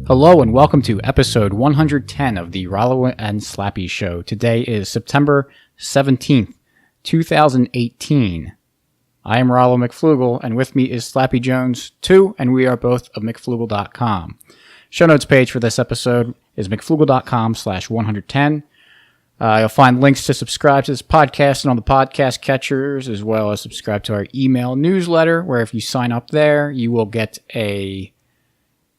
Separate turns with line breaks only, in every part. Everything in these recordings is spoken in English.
Hello and welcome to episode 110 of the Rollo and Slappy Show. Today is September 17th, 2018. I am Rollo McFlugel, and with me is Slappy Jones, too, and we are both of McFlugel.com. Show notes page for this episode is McFlugel.com/110. You'll find links to subscribe to this podcast and on the podcast catchers, as well as subscribe to our email newsletter, where if you sign up there, you will get a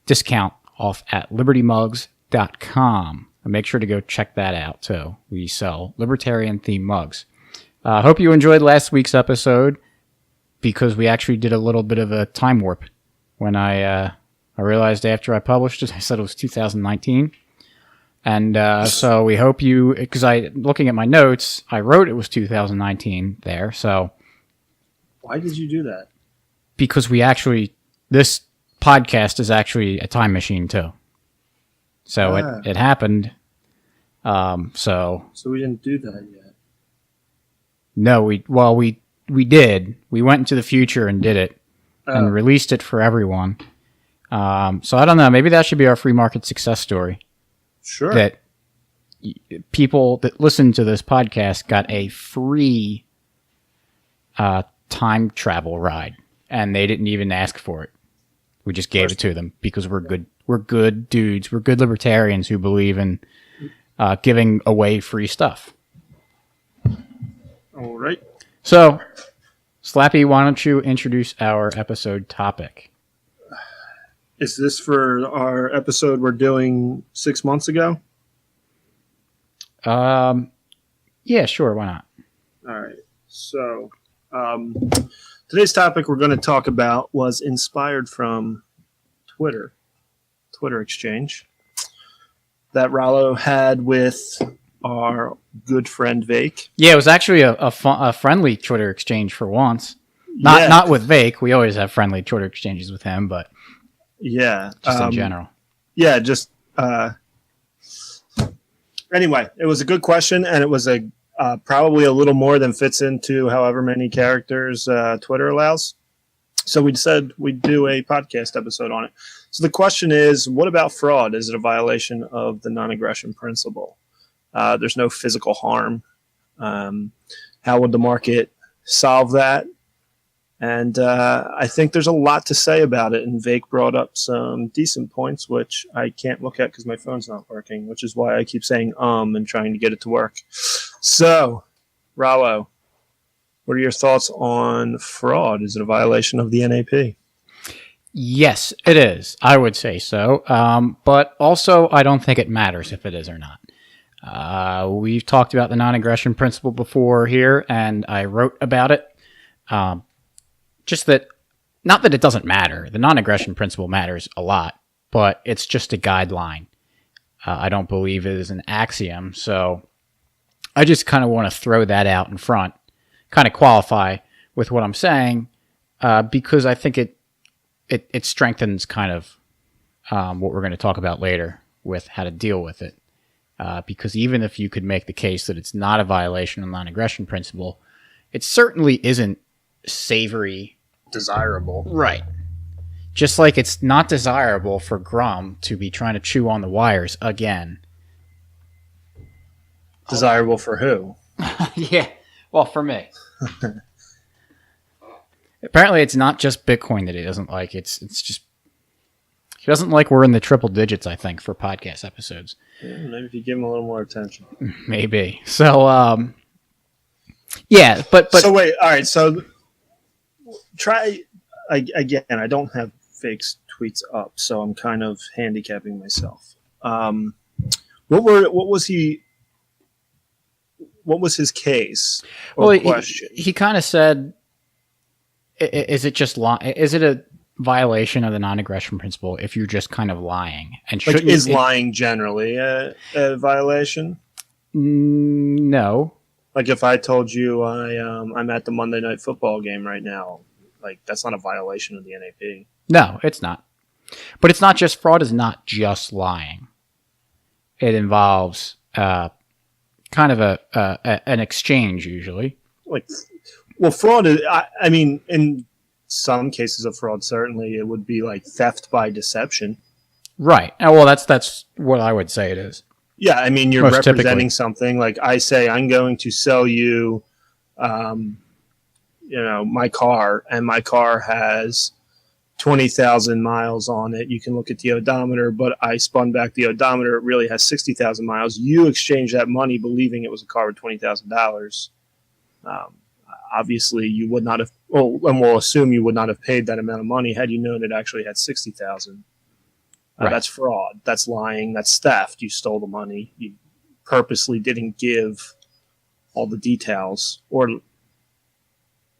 discount off at libertymugs.com. And make sure to go check that out, too. We sell libertarian-themed mugs. I hope you enjoyed last week's episode, because we actually did a little bit of a time warp. When I realized after I published it, I said it was 2019. And so we hope you, because looking at my notes, I wrote it was 2019 there, so.
Why did you do that?
Because this podcast is actually a time machine, too. So it happened. So
we didn't do that yet.
No, we did. We went into the future and did it and released it for everyone. So I don't know. Maybe that should be our free market success story.
Sure.
That people that listen to this podcast got a free time travel ride, and they didn't even ask for it. We just gave it to them because we're good. We're good dudes. We're good libertarians who believe in giving away free stuff.
All right.
So, Slappy, why don't you introduce our episode topic?
Is this for our episode we're doing 6 months ago?
Yeah, sure. Why not?
All right. So, today's topic we're going to talk about was inspired from Twitter exchange that Rollo had with our good friend Vake.
Yeah, it was actually a friendly Twitter exchange for once. Not with Vake. We always have friendly Twitter exchanges with him, but
yeah,
just in general.
Yeah, just anyway, it was a good question, and it was probably a little more than fits into however many characters Twitter allows. So we said we'd do a podcast episode on it. So the question is, what about fraud? Is it a violation of the non-aggression principle? There's no physical harm. How would the market solve that? And I think there's a lot to say about it. And Vake brought up some decent points, which I can't look at because my phone's not working, which is why I keep saying and trying to get it to work. So, Rollo, what are your thoughts on fraud? Is it a violation of the NAP?
Yes, it is. I would say so. But also, I don't think it matters if it is or not. We've talked about the non-aggression principle before here, and I wrote about it. Just that, not that it doesn't matter. The non-aggression principle matters a lot, but it's just a guideline. I don't believe it is an axiom, so I just kind of want to throw that out in front, kind of qualify with what I'm saying, because I think it strengthens kind of what we're going to talk about later with how to deal with it. Because even if you could make the case that it's not a violation of the non-aggression principle, it certainly isn't savory,
desirable.
Right. Just like it's not desirable for Grum to be trying to chew on the wires again.
Desirable for who?
Yeah. Well, for me. Apparently, it's not just Bitcoin that he doesn't like. It's just he doesn't like we're in the triple digits, I think, for podcast episodes.
Yeah, maybe if you give him a little more attention.
Maybe. So, yeah, but
so wait, all right. So try again. I don't have Vake's tweets up, so I'm kind of handicapping myself. What was his case?
Well, question? He kind of said, "Is it just is it a violation of the non-aggression principle if you're just kind of lying?" And
is lying generally a violation?
No.
Like if I told you I'm at the Monday Night Football game right now, like that's not a violation of the NAP.
No, it's not. But it's not just fraud. Is not just lying. It involves kind of an exchange usually.
Fraud is. I mean, in some cases of fraud, certainly it would be like theft by deception.
Right. Well, that's what I would say it is.
Yeah, I mean, you're
Most
representing
typically.
something. Like I say, I'm going to sell you, my car, and my car has 20,000 miles on it. You can look at the odometer, but I spun back the odometer. It really has 60,000 miles. You exchange that money believing it was a car with $20,000. Obviously, you would not have, and we'll assume you would not have paid that amount of money had you known it actually had 60,000.
Right.
That's fraud. That's lying. That's theft. You stole the money. You purposely didn't give all the details or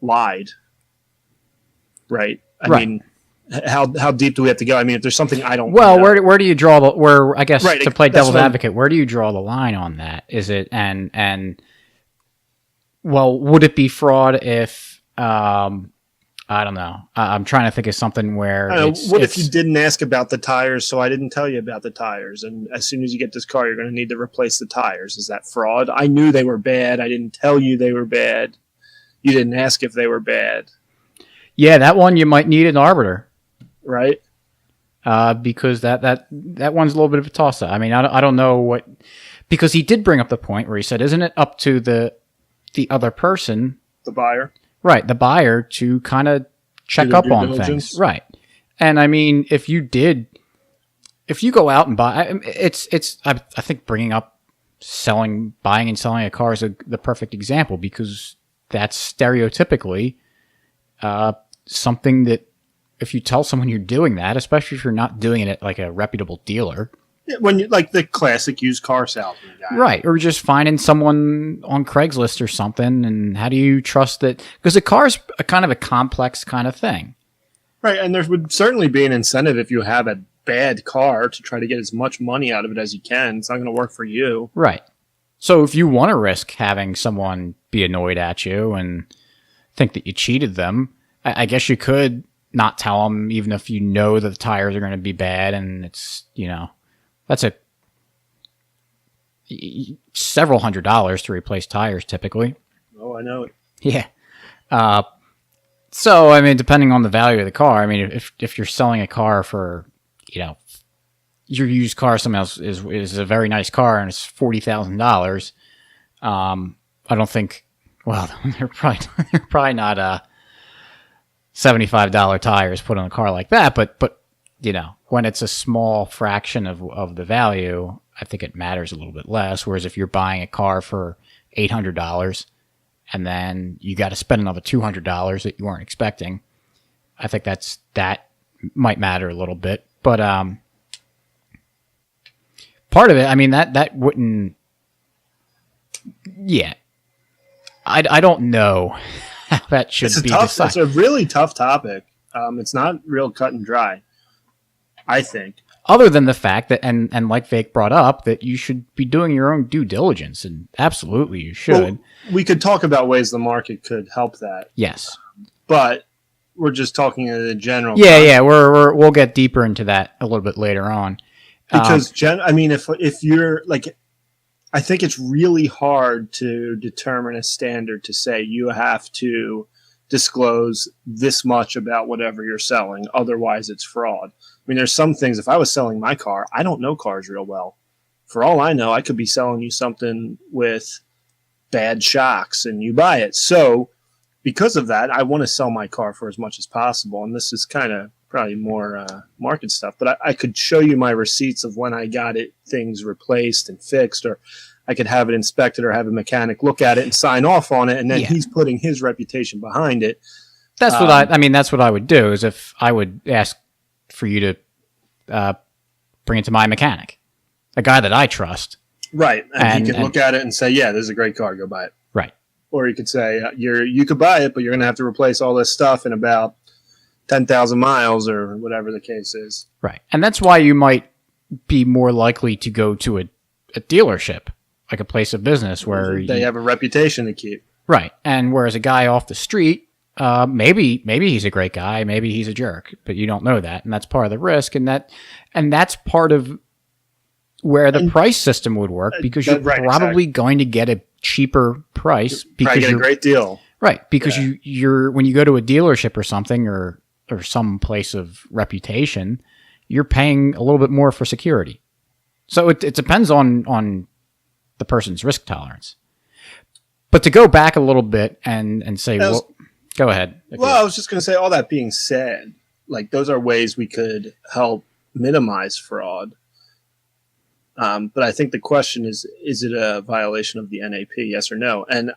lied. Right. I mean, how deep do we have to go? I mean, if there's something I don't
Well,
know.
where do you draw the I guess
Right,
to play
that's
devil's
what
advocate, where do you draw the line on that? Is it and well, would it be fraud if I don't know. I'm trying to think of something where
what if you didn't ask about the tires, so I didn't tell you about the tires, and as soon as you get this car, you're going to need to replace the tires. Is that fraud? I knew they were bad. I didn't tell you they were bad. You didn't ask if they were bad.
Yeah, that one you might need an arbiter.
Right?
Because that one's a little bit of a toss-up. I mean, I don't know what... Because he did bring up the point where he said, isn't it up to the other person...
The buyer?
Right, the buyer to kind of check up on things. Right. And I mean, if you go out and buy... I think bringing up buying and selling a car is the perfect example, because that's stereotypically something that if you tell someone you're doing that, especially if you're not doing it at like a reputable dealer.
Yeah, when you like the classic used car salesman guy.
Right. Or just finding someone on Craigslist or something. And how do you trust that? Because a car is a kind of a complex kind of thing.
Right. And there would certainly be an incentive if you have a bad car to try to get as much money out of it as you can. It's not going to work for you.
Right. So if you want to risk having someone be annoyed at you and think that you cheated them, I guess you could not tell them, even if you know that the tires are going to be bad, and it's, that's several $100s to replace tires typically.
Oh, I know it.
Yeah. So, I mean, depending on the value of the car, I mean, if you're selling a car for, your used car, someone else is a very nice car and it's $40,000. I don't think, well, they're probably not $75 tires put on a car like that, but when it's a small fraction of the value, I think it matters a little bit less. Whereas if you're buying a car for $800 and then you got to spend another $200 that you weren't expecting, I think that might matter a little bit. But part of it, I mean, that wouldn't. Yeah, I don't know how that should be decided.
It's a really tough topic. It's not real cut and dry, I think.
Other than the fact that, and like Vake brought up, that you should be doing your own due diligence, and absolutely you should.
Well, we could talk about ways the market could help that.
Yes,
but we're just talking in a general.
Yeah. We'll get deeper into that a little bit later on.
Because I mean, if you're like, I think it's really hard to determine a standard to say you have to disclose this much about whatever you're selling, otherwise it's fraud. I mean, there's some things, if I was selling my car, I don't know cars real well. For all I know, I could be selling you something with bad shocks and you buy it. So because of that, I want to sell my car for as much as possible. And this is kind of probably more market stuff, but I could show you my receipts of when I got things replaced and fixed, or I could have it inspected or have a mechanic look at it and sign off on it. And then he's putting his reputation behind it.
That's what that's what I would do, is if I would ask for you to bring it to my mechanic, a guy that I trust.
Right. And he could look at it and say, yeah, this is a great car. Go buy it.
Right.
Or you could say, you could buy it, but you're going to have to replace all this stuff in about 10,000 miles or whatever the case is.
Right. And that's why you might be more likely to go to a dealership, like a place of business where
they have a reputation to keep.
Right. And whereas a guy off the street, maybe he's a great guy, maybe he's a jerk, but you don't know that. And that's part of the risk. And that's part of where the price system would work, because you're probably going to get a cheaper price, because
you get a great deal.
Right. Because you're when you go to a dealership or something, or some place of reputation, you're paying a little bit more for security. So it depends on the person's risk tolerance. But to go back a little bit and say, well, go ahead.
Well, I was just going to say, all that being said, like those are ways we could help minimize fraud. But I think the question is it a violation of the NAP? Yes or no? And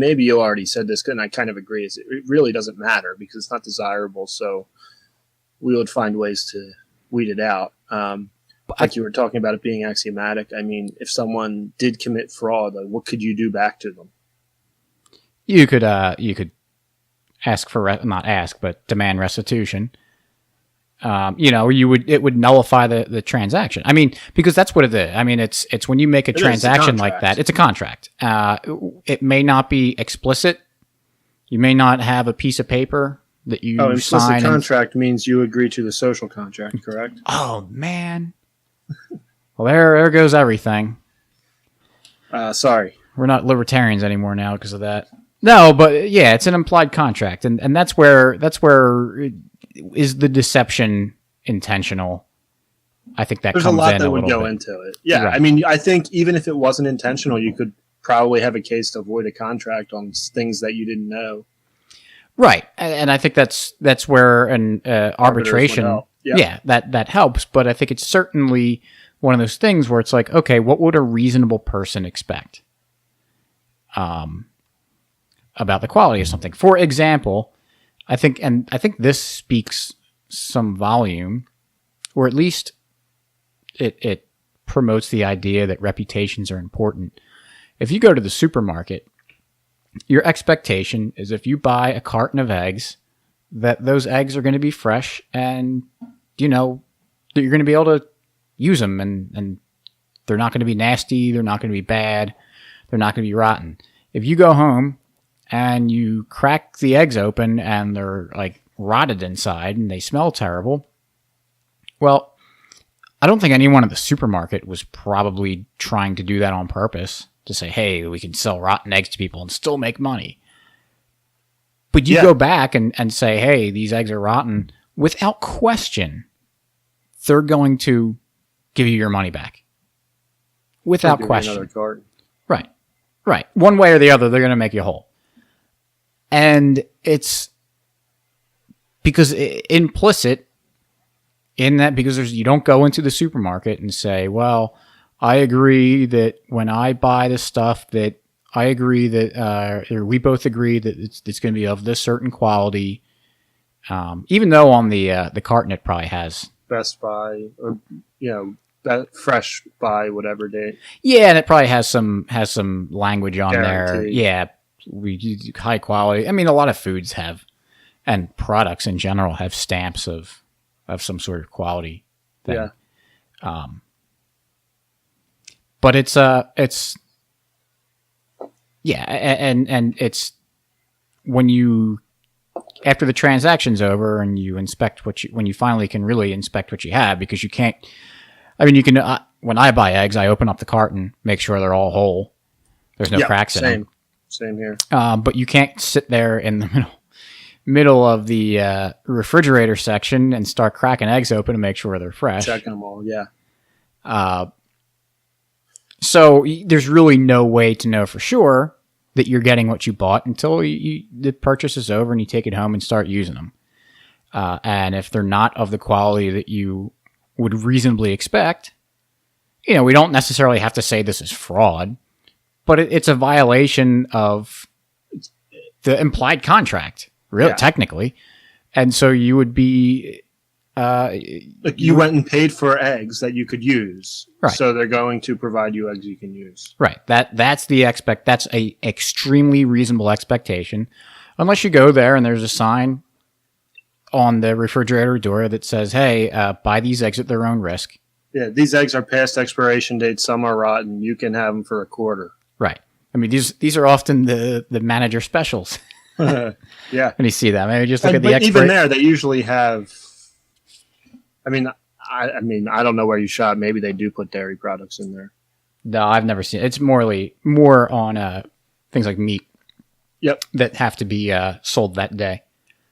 maybe you already said this, and I kind of agree. It really doesn't matter because it's not desirable. So we would find ways to weed it out. Like you were talking about it being axiomatic. I mean, if someone did commit fraud, like, what could you do back to them?
You could ask for not ask, but demand restitution. It would nullify the transaction. I mean, because that's what it is. I mean, it's when you make a transaction like that, it's a contract. It may not be explicit. You may not have a piece of paper that you sign.
Implicit contract means you agree to the social contract, correct?
Oh, man. Well, there goes everything.
Sorry.
We're not libertarians anymore now because of that. No, but yeah, it's an implied contract. And that's where is the deception intentional? I think that
there's
comes
a lot
in
that
a
would
little
go
bit.
into it. Yeah,
Right.
I mean, I think even if it wasn't intentional, you could probably have a case to avoid a contract on things that you didn't know.
Right, and I think that's where an arbitration,
would help. Yeah.
that helps. But I think it's certainly one of those things where it's like, okay, what would a reasonable person expect about the quality of something? For example, I think this speaks some volume, or at least it promotes the idea that reputations are important. If you go to the supermarket, your expectation is if you buy a carton of eggs, that those eggs are going to be fresh and, that you're going to be able to use them and they're not going to be nasty. They're not going to be bad. They're not going to be rotten. If you go home and you crack the eggs open and they're like rotted inside and they smell terrible, well, I don't think anyone at the supermarket was probably trying to do that on purpose to say, hey, we can sell rotten eggs to people and still make money. But you go back and say, hey, these eggs are rotten, without question, they're going to give you your money back. Without question.
Another carton.
Right. One way or the other, they're going to make you whole. And it's because implicit in that, because you don't go into the supermarket and say, well, I agree that when I buy this stuff that I agree that, or we both agree that it's going to be of this certain quality. Even though on the carton it probably has
Best by, or, that fresh by whatever date.
Yeah, and it probably has some language on
Guaranteed.
there. Yeah, we use high quality. I mean, a lot of foods have, and products in general have stamps of some sort of quality thing.
Yeah.
But it's yeah, and it's when you, after the transaction's over and you inspect when you finally can really inspect what you have, because you can't. I mean, you can. When I buy eggs, I open up the carton, make sure they're all whole. There's no cracks in them.
Same here.
But you can't sit there in the middle of the refrigerator section and start cracking eggs open to make sure they're fresh.
Checking them all, yeah.
So there's really no way to know for sure that you're getting what you bought until the purchase is over and you take it home and start using them. And if they're not of the quality that you would reasonably expect, we don't necessarily have to say this is fraud, but it's a violation of the implied contract, really, technically. And so you would be...
like you went and paid for eggs that you could use.
Right.
So they're going to provide you eggs you can use.
Right. That's a extremely reasonable expectation. Unless you go there and there's a sign on the refrigerator door that says, hey, buy these eggs at their own risk.
Yeah, these eggs are past expiration date. Some are rotten. You can have them for $0.25.
Right. I mean, these are often the manager specials.
Yeah.
When you see that, maybe just look at the
but
expiration.
even there, they usually have... I mean, I don't know where you shop. Maybe they do put dairy products in there.
No, I've never seen it. It's more on things like meat.
Yep.
That have to be sold that day.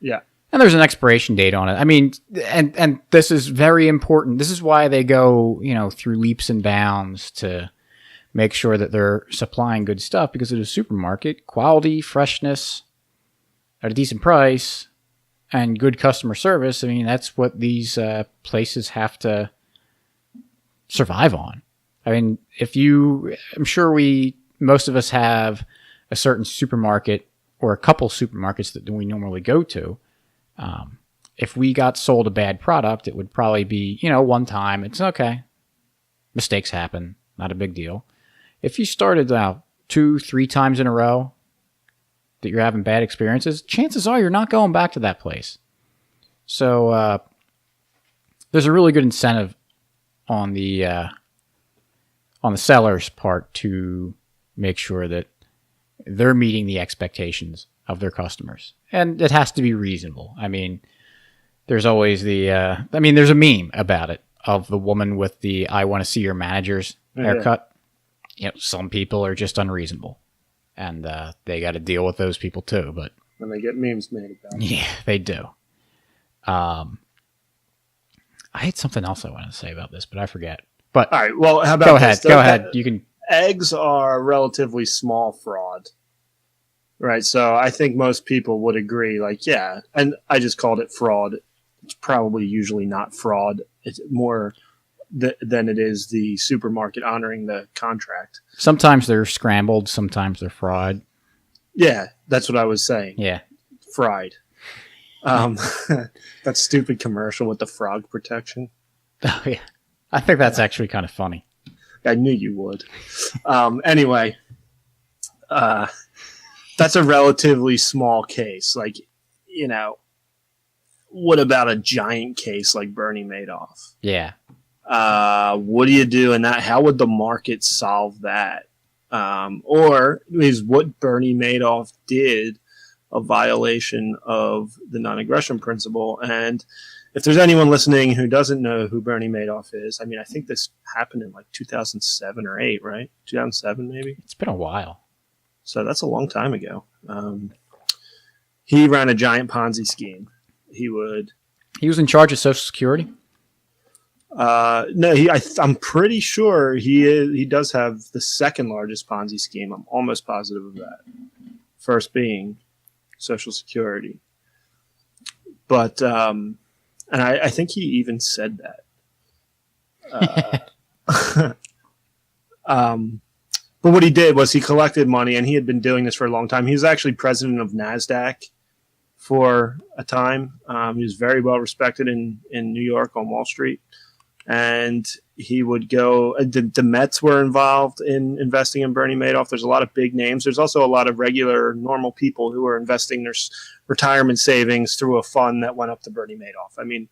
Yeah.
And there's an expiration date on it. I mean, and this is very important. This is why they go, through leaps and bounds to make sure that they're supplying good stuff, because at a supermarket, quality, freshness, at a decent price, and good customer service, I mean, that's what these places have to survive on. I mean, I'm sure most of us have a certain supermarket or a couple supermarkets that we normally go to. If we got sold a bad product, it would probably be, one time. It's okay. Mistakes happen. Not a big deal. If you started 2-3 times in a row that you're having bad experiences, chances are you're not going back to that place. So there's a really good incentive on the seller's part to make sure that they're meeting the expectations of their customers. And it has to be reasonable. I mean, there's always there's a meme about it, of the woman with the "I want to see your manager's" haircut. Some people are just unreasonable, and they got to deal with those people too. But
when they get memes made about it.
Yeah, they do. I had something else I wanted to say about this, but I forget. But
all right, well, how about
go ahead? Go ahead. You can.
Eggs are a relatively small fraud, right? So I think most people would agree. Yeah, and I just called it fraud. It's probably usually not fraud. It's more than it is the supermarket honoring the contract.
Sometimes they're scrambled. Sometimes they're fried.
Yeah, that's what I was saying.
Yeah,
fried. That stupid commercial with the frog protection.
Oh yeah, I think that's actually kind of funny.
I knew you would. Anyway, that's a relatively small case. What about a giant case like Bernie Madoff?
Yeah.
What do you do in that? How would the market solve that? Or is what Bernie Madoff did a violation of the non-aggression principle? And if there's anyone listening who doesn't know who Bernie Madoff is, I mean, I think this happened in 2007 or 8, right? 2007, maybe?
It's been a while.
So that's a long time ago. He ran a giant Ponzi scheme. He
was in charge of Social Security?
No, I'm pretty sure he does have the second largest Ponzi scheme. I'm almost positive of that. First being Social Security. But, and I think he even said that. But what he did was he collected money, and he had been doing this for a long time. He was actually president of NASDAQ for a time. He was very well respected in New York on Wall Street. And he would go, the Mets were involved in investing in Bernie Madoff. There's a lot of big names. There's also a lot of regular, normal people who are investing their retirement savings through a fund that went up to Bernie Madoff. I mean,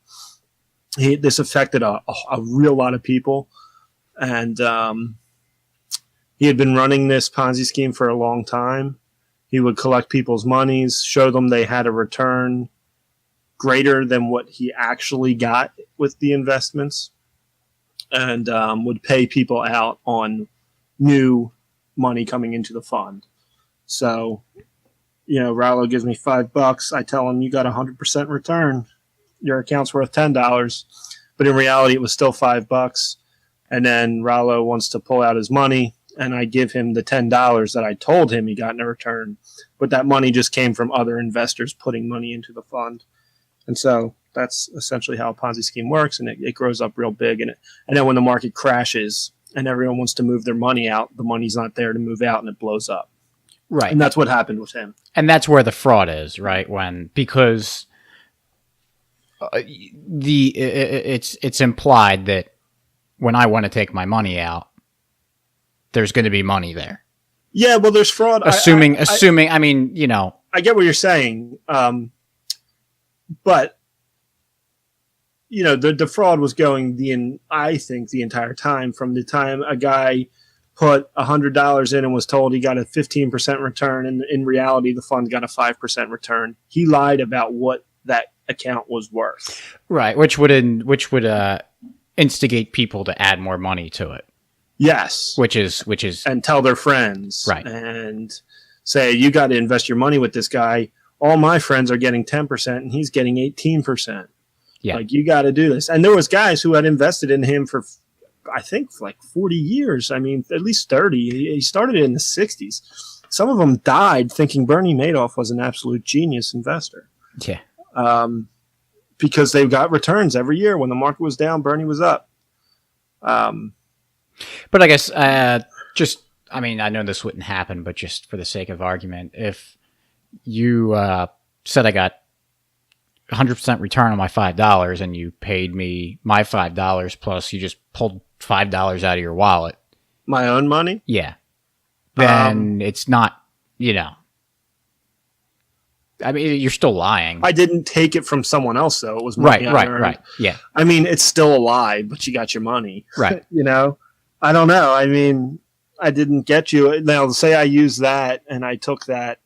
this affected a real lot of people. And he had been running this Ponzi scheme for a long time. He would collect people's monies, show them they had a return greater than what he actually got with the investments, and would pay people out on new money coming into the fund. So, Rallo gives me $5. I tell him, you got 100% return. Your account's worth $10. But in reality, it was still $5. And then Rallo wants to pull out his money, and I give him the $10 that I told him he got in a return. But that money just came from other investors putting money into the fund. And so that's essentially how a Ponzi scheme works, and it grows up real big. And then when the market crashes and everyone wants to move their money out, the money's not there to move out, and it blows up.
Right.
And that's what happened with him.
And that's where the fraud is, right? Because it's implied that when I want to take my money out, there's going to be money there.
Yeah, well, there's fraud.
Assuming, I mean,
I get what you're saying. But, the fraud was going I think the entire time, from the time a guy put $100 in and was told he got a 15% return, and in reality, the fund got a 5% return. He lied about what that account was worth.
Right, which would instigate people to add more money to it.
Yes.
Which is
and tell their friends.
Right.
And say, you got to invest your money with this guy. all my friends are getting 10% and he's getting 18%.
Yeah.
Like, you got to do this. And there was guys who had invested in him for, I think, like 40 years. I mean, at least 30. He started in the 60s. Some of them died thinking Bernie Madoff was an absolute genius investor.
Yeah.
Because they got returns every year. When the market was down, Bernie was up.
But I guess I mean, I know this wouldn't happen, but just for the sake of argument, if you said I got 100% return on my $5 and you paid me my $5 plus you just pulled $5 out of your wallet.
My own money?
Yeah. Then it's not, I mean, you're still lying.
I didn't take it from someone else, though. It was money
right. Yeah.
I mean, it's still a lie, but you got your money.
Right.
I don't know. I mean, I didn't get you. Now, say I use that and I took that.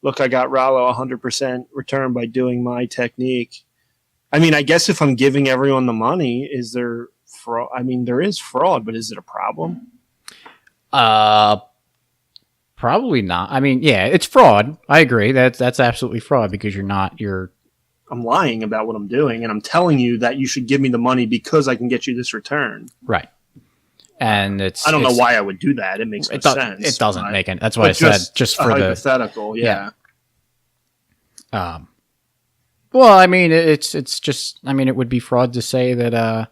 Look, I got Rollo 100% return by doing my technique. I mean, I guess if I'm giving everyone the money, is there fraud? I mean, there is fraud, but is it a problem?
Probably not. I mean, yeah, it's fraud. I agree. That's absolutely fraud because
I'm lying about what I'm doing, and I'm telling you that you should give me the money because I can get you this return.
Right. And I
don't know why I would do that. It makes no sense.
It doesn't make any. That's why I said just for the
hypothetical. Yeah.
Well, I mean, it's just. I mean, it would be fraud to say that.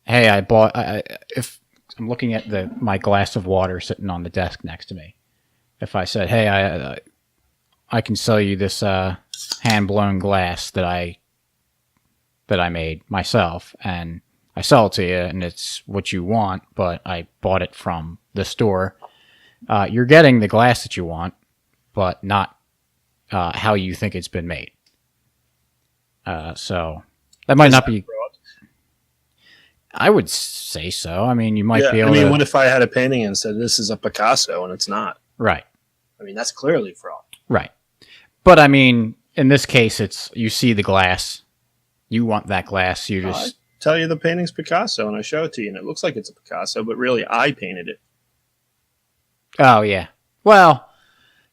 Hey, I bought. If I'm looking at my glass of water sitting on the desk next to me, if I said, "Hey, I can sell you this hand blown glass that I made myself," and I sell it to you, and it's what you want, but I bought it from the store. You're getting the glass that you want, but not how you think it's been made. So that might not be. I would say so. I mean, you might be able to.
What if I had a painting and said this is a Picasso and it's not?
Right.
I mean, that's clearly fraud.
Right. But I mean, in this case, it's you see the glass, you want that glass, you just.
Tell you the painting's Picasso and I show it to you and it looks like it's a Picasso, but really I painted it.
Oh, yeah. Well,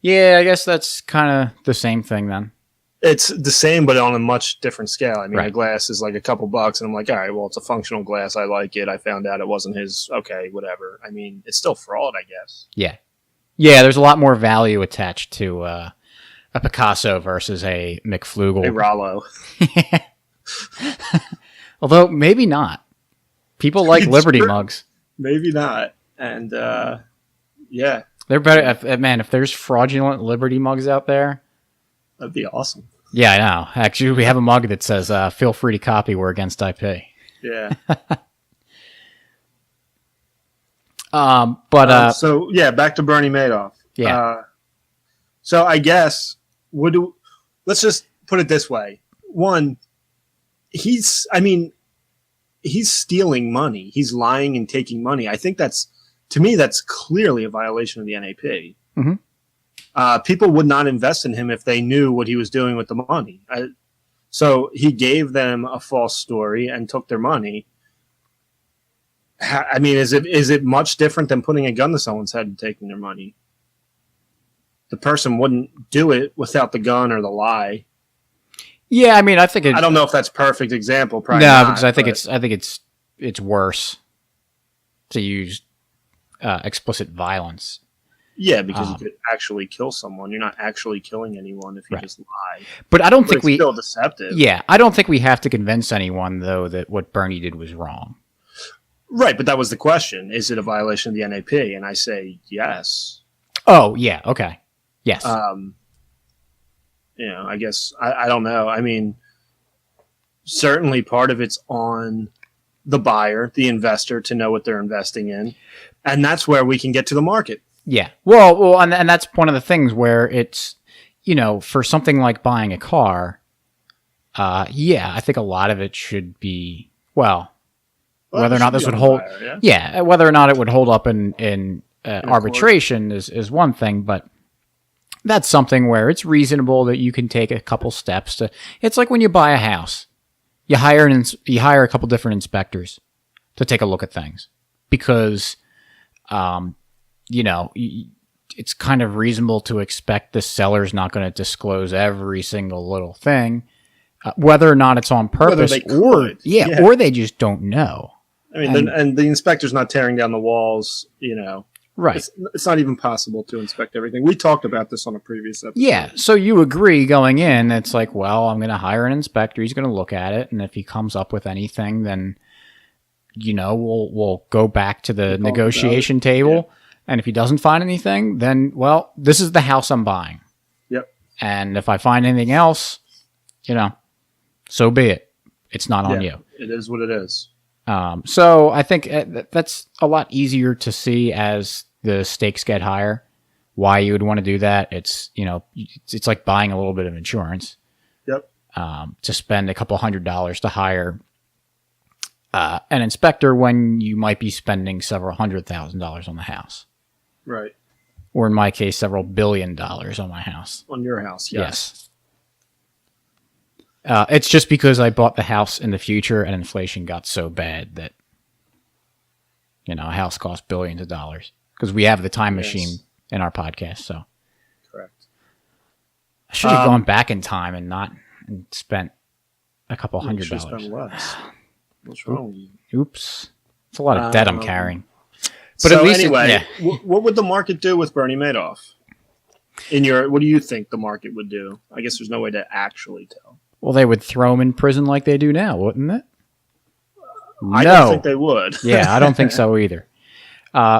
yeah, I guess that's kind of the same thing then.
It's the same, but on a much different scale. I mean,
right.
A glass is like a couple bucks and I'm like, all right, well, it's a functional glass. I like it. I found out it wasn't his. Okay, whatever. I mean, it's still fraud, I guess.
Yeah. Yeah, there's a lot more value attached to a Picasso versus a McFlugel.
A Rollo.
Although, maybe not. People like Liberty mugs.
Maybe not. And, yeah.
They're better. Man, if there's fraudulent Liberty mugs out there.
That'd be awesome.
Yeah, I know. Actually, we have a mug that says, feel free to copy, we're against IP.
Yeah. So, yeah, back to Bernie Madoff.
Yeah.
So I guess, let's just put it this way. One, he's stealing money. He's lying and taking money. I think to me, that's clearly a violation of the NAP.
Mm-hmm.
People would not invest in him if they knew what he was doing with the money. So he gave them a false story and took their money. I mean, is it much different than putting a gun to someone's head and taking their money? The person wouldn't do it without the gun or the lie.
Yeah, I mean, I think
I don't know if that's a perfect example. Probably not,
because I think it's worse to use explicit violence.
Yeah, because you could actually kill someone. You're not actually killing anyone if you just lie.
But I don't think
it's still deceptive.
Yeah, I don't think we have to convince anyone though that what Bernie did was wrong.
Right, but that was the question: is it a violation of the NAP? And I say yes.
Oh yeah, okay, yes.
I guess I don't know. I mean, certainly part of it's on the buyer, the investor, to know what they're investing in, and that's where we can get to the market.
Yeah. Well, and that's one of the things where it's, for something like buying a car, I think a lot of it should be, whether or not this would hold, whether or not it would hold up in arbitration is one thing, but that's something where it's reasonable that you can take a couple steps to, it's like when you buy a house, you hire a couple different inspectors to take a look at things because, it's kind of reasonable to expect the seller's not going to disclose every single little thing, whether or not it's on purpose or they just don't know.
I mean, and the inspector's not tearing down the walls,
Right.
It's not even possible to inspect everything. We talked about this on a previous episode.
Yeah, so you agree going in, it's like, well, I'm going to hire an inspector. He's going to look at it, and if he comes up with anything, then, we'll go back to the negotiation table. Yeah. And if he doesn't find anything, then, well, this is the house I'm buying.
Yep.
And if I find anything else, so be it. It's not on you.
It is what it is.
So I think that's a lot easier to see as the stakes get higher. Why you would want to do that? It's it's like buying a little bit of insurance.
Yep.
To spend a couple $100s to hire an inspector when you might be spending several $100,000 on the house.
Right.
Or in my case, several $1 billion on my house.
On your house, yes.
It's just because I bought the house in the future and inflation got so bad that, a house costs billions of dollars. Because we have the time machine in our podcast, so.
Correct.
I should have gone back in time and spent a couple $100.
You should have spent less. What's wrong with you?
Oops. It's a lot of debt I'm carrying.
But so at least what would the market do with Bernie Madoff? What do you think the market would do? I guess there's no way to actually tell.
Well, they would throw him in prison like they do now, wouldn't it?
I don't think they would.
Yeah, I don't think so either.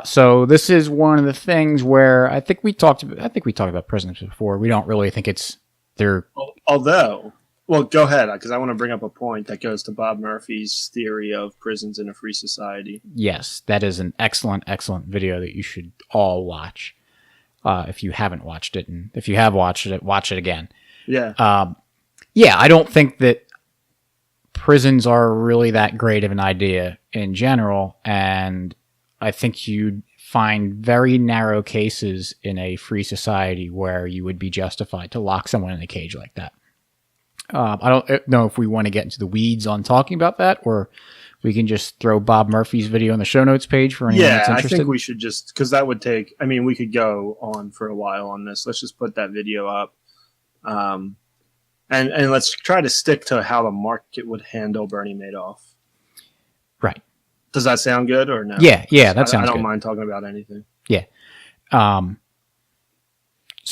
So this is one of the things where I think we talked about prisons before. We don't really think it's their.
Although, well, go ahead, because I want to bring up a point that goes to Bob Murphy's theory of prisons in a free society.
Yes, that is an excellent, excellent video that you should all watch. If you haven't watched it, and if you have watched it, watch it again.
Yeah.
Yeah, I don't think that prisons are really that great of an idea in general, and I think you'd find very narrow cases in a free society where you would be justified to lock someone in a cage like that. I don't know if we want to get into the weeds on talking about that, or we can just throw Bob Murphy's video on the show notes page for anyone that's interested.
I think we should just, because that would take, we could go on for a while on this. Let's just put that video up. And let's try to stick to how the market would handle Bernie Madoff.
Right.
Does that sound good or no?
Yeah, that sounds good.
I don't mind talking about anything.
Yeah. So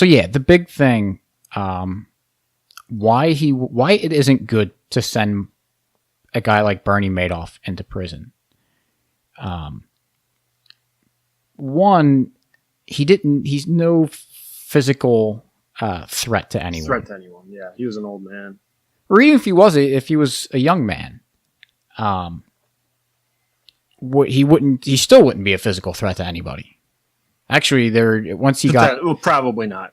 yeah, the big thing, why it isn't good to send a guy like Bernie Madoff into prison. One, he's no physical threat to anyone. Yeah. He was an old man. Or even if he was a young man, he still wouldn't be a physical threat to anybody. Actually,
probably not.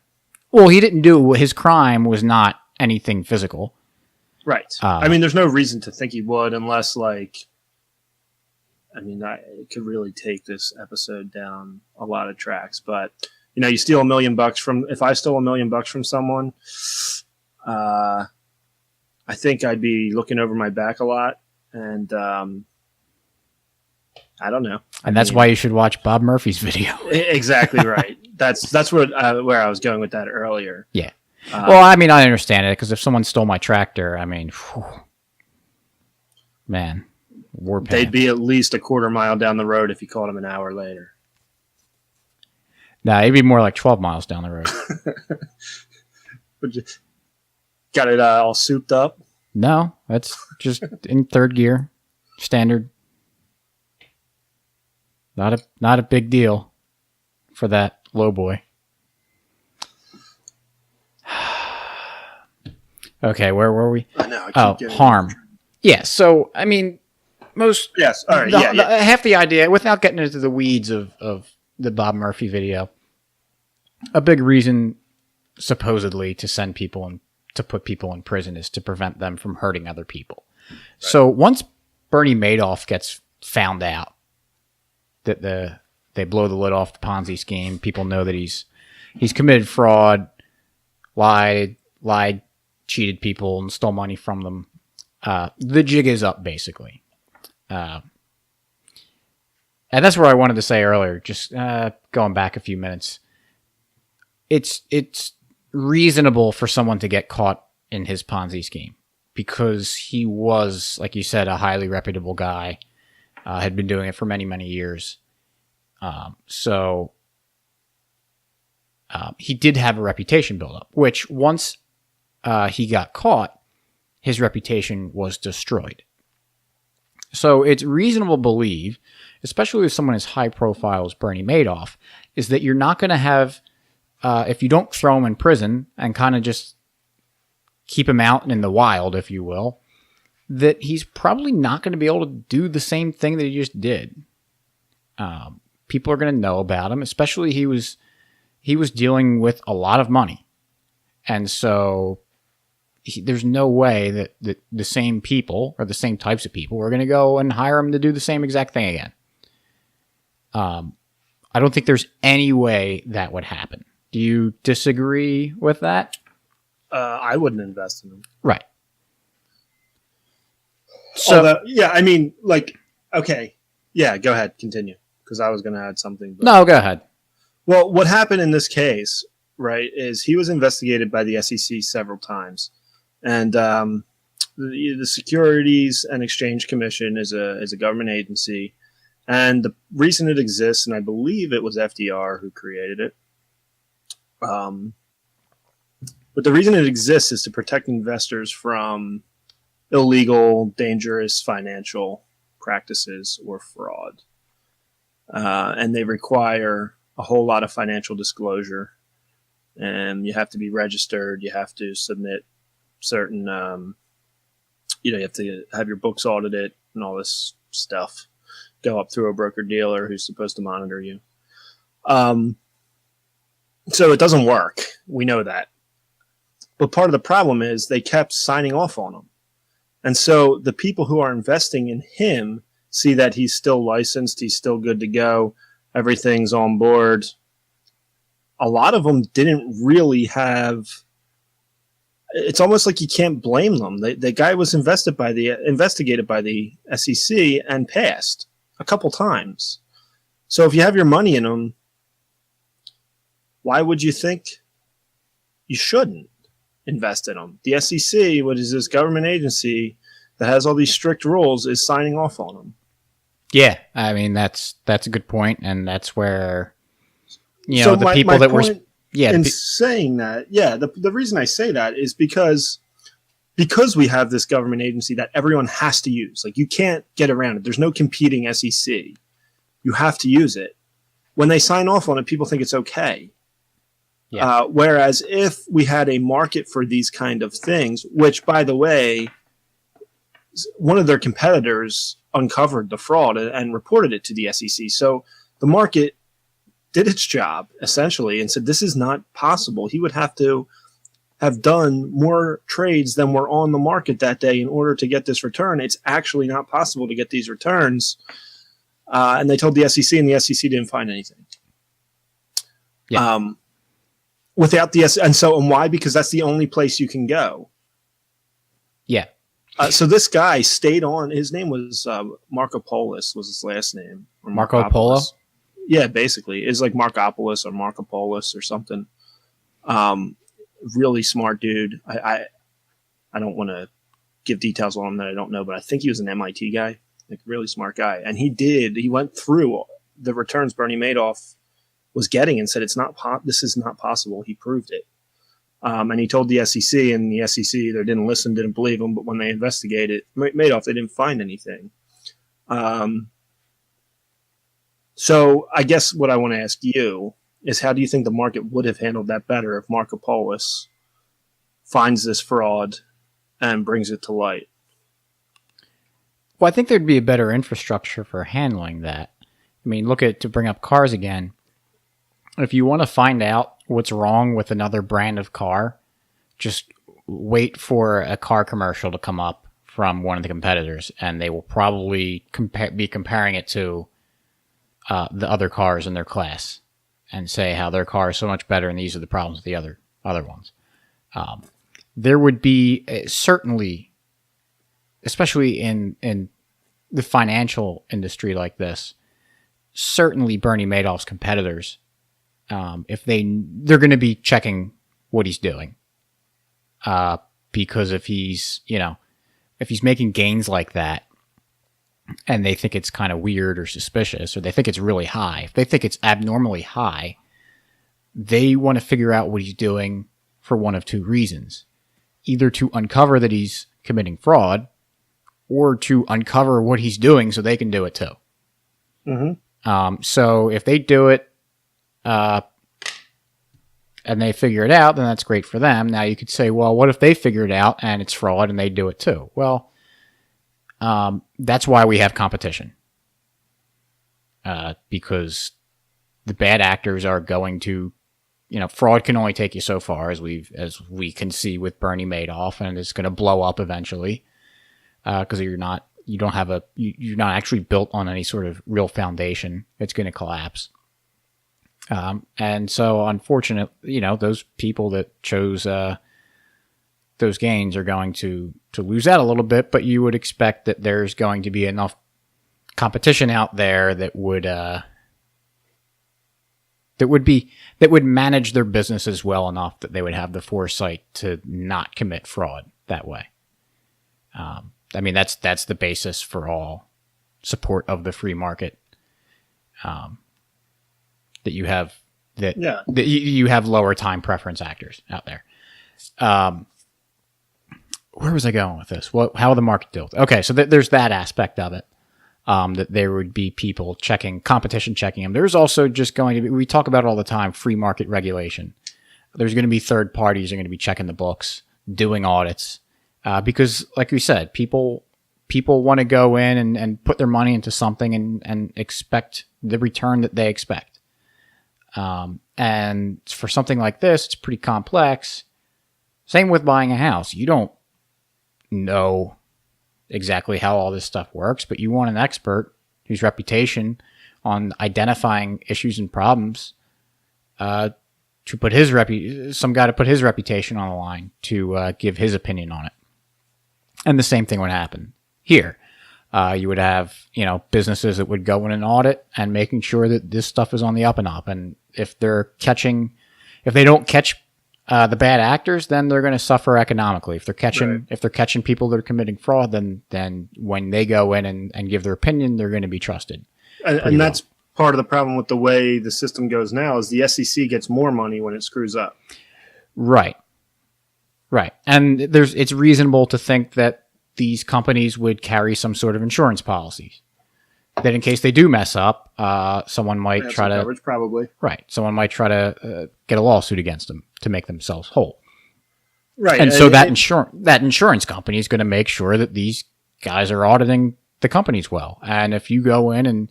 Well, he didn't do, his crime was not anything physical.
Right. There's no reason to think he would unless it could really take this episode down a lot of tracks, but you steal $1 million if I stole $1 million from someone, I think I'd be looking over my back a lot, and I don't know.
And that's why you should watch Bob Murphy's video.
Exactly right. That's where I was going with that earlier.
Yeah. Well, I understand it, because if someone stole my tractor, man,
they'd be at least a quarter mile down the road if you called them an hour later.
Nah, it'd be more like 12 miles down the road.
Got it all souped up?
No, that's just in third gear, standard. Not a big deal for that low boy. Okay, where were we?
I know.
Harm. Yeah, so, most...
Yes, all right,
half the idea, without getting into the weeds of the Bob Murphy video, a big reason, supposedly, to send people and to put people in prison is to prevent them from hurting other people. Right. So once Bernie Madoff gets found out that they blow the lid off the Ponzi scheme, people know that he's committed fraud, lied, cheated people, and stole money from them. The jig is up, basically. And that's what I wanted to say earlier, just going back a few minutes. it's reasonable for someone to get caught in his Ponzi scheme because he was, like you said, a highly reputable guy, had been doing it for many, many years. So he did have a reputation build up, which once he got caught, his reputation was destroyed. So it's reasonable to believe, especially with someone as high profile as Bernie Madoff, is that you're not going to have, if you don't throw him in prison and kind of just keep him out in the wild, if you will, that he's probably not going to be able to do the same thing that he just did. People are going to know about him, especially he was dealing with a lot of money. And so there's no way that the same people or the same types of people are going to go and hire him to do the same exact thing again. I don't think there's any way that would happen. Do you disagree with that?
I wouldn't invest in him.
Right. So,
yeah, I mean, like, okay. Yeah, go ahead. Continue. Because I was going to add something. But...
No, go ahead.
Well, what happened in this case, right, is he was investigated by the SEC several times. And the Securities and Exchange Commission is a government agency. And the reason it exists, and I believe it was FDR who created it, but the reason it exists is to protect investors from illegal, dangerous financial practices or fraud. And they require a whole lot of financial disclosure. And you have to be registered. You have to submit certain, you have to have your books audited and all this stuff. Go up through a broker-dealer who's supposed to monitor you. So it doesn't work. We know that. But part of the problem is they kept signing off on him. And so the people who are investing in him see that he's still licensed, he's still good to go, everything's on board. A lot of them didn't really have... It's almost like you can't blame them. The guy was investigated by the SEC and passed a couple times. So if you have your money in him, why would you think you shouldn't invest in them? The SEC, what is this government agency that has all these strict rules, is signing off on them.
Yeah, I mean that's a good point, and that's where so the people that were
saying that. Yeah, the reason I say that is because we have this government agency that everyone has to use. Like, you can't get around it. There's no competing SEC. You have to use it. When they sign off on it, people think it's okay. Yeah. Whereas if we had a market for these kind of things, which, by the way, one of their competitors uncovered the fraud and reported it to the SEC. So the market did its job, essentially, and said this is not possible. He would have to have done more trades than were on the market that day in order to get this return. It's actually not possible to get these returns. And they told the SEC, and the SEC didn't find anything. Yeah. Without the and why? Because that's the only place you can go.
Yeah.
So this guy stayed on. His name was Marco Polis was his last name.
Or Marco Polo?
Yeah, basically. It's like Markopolis or Marco Polis or something. Really smart dude. I don't want to give details on him that I don't know, but I think he was an MIT guy, like really smart guy. And he went through the returns Bernie Madoff was getting and said, this is not possible. He proved it. And he told the SEC, and the SEC either didn't listen, didn't believe him, but when they investigated Madoff, they didn't find anything. So I guess what I want to ask you is, how do you think the market would have handled that better if Marco Polis finds this fraud and brings it to light?
Well, I think there'd be a better infrastructure for handling that. I mean, to bring up cars again. If you want to find out what's wrong with another brand of car, just wait for a car commercial to come up from one of the competitors, and they will probably be comparing it to the other cars in their class and say how their car is so much better and these are the problems with the other ones. There would be certainly, especially in the financial industry like this, certainly Bernie Madoff's competitors if they're going to be checking what he's doing. Because if he's making gains like that and they think it's kind of weird or suspicious, or they think it's really high, if they think it's abnormally high, they want to figure out what he's doing for one of two reasons. Either to uncover that he's committing fraud, or to uncover what he's doing so they can do it too. Mm-hmm. So if they do it, and they figure it out, then that's great for them. Now you could say, well, what if they figure it out and it's fraud and they do it too? Well, that's why we have competition. Because the bad actors are going to, fraud can only take you so far, as we can see with Bernie Madoff, and it's going to blow up eventually. Because you're not actually built on any sort of real foundation. It's going to collapse. And so, unfortunately, those people that chose those gains are going to lose out a little bit. But you would expect that there's going to be enough competition out there that would manage their businesses well enough that they would have the foresight to not commit fraud that way. That's the basis for all support of the free market. That you have that you have lower time preference actors out there. Where was I going with this? How the market deals? Okay, so there's that aspect of it. That there would be people checking them. There's also just going to be, we talk about it all the time, free market regulation. There's going to be third parties are going to be checking the books, doing audits, because like we said, people want to go in and put their money into something and expect the return that they expect. And for something like this, it's pretty complex. Same with buying a house. You don't know exactly how all this stuff works, but you want an expert whose reputation on identifying issues and problems, to put some guy to put his reputation on the line to give his opinion on it. And the same thing would happen here. You would have, businesses that would go in an audit and making sure that this stuff is on the up and up. And if they don't catch the bad actors, then they're going to suffer economically. If they're catching people that are committing fraud, then when they go in and give their opinion, they're going to be trusted.
And that's part of the problem with the way the system goes now is the SEC gets more money when it screws up.
Right. And it's reasonable to think that these companies would carry some sort of insurance policies that in case they do mess up, someone might try to
coverage, probably.
Right. Someone might try to get a lawsuit against them to make themselves whole.
Right.
And so that insurance company is going to make sure that these guys are auditing the companies well. And if you go in and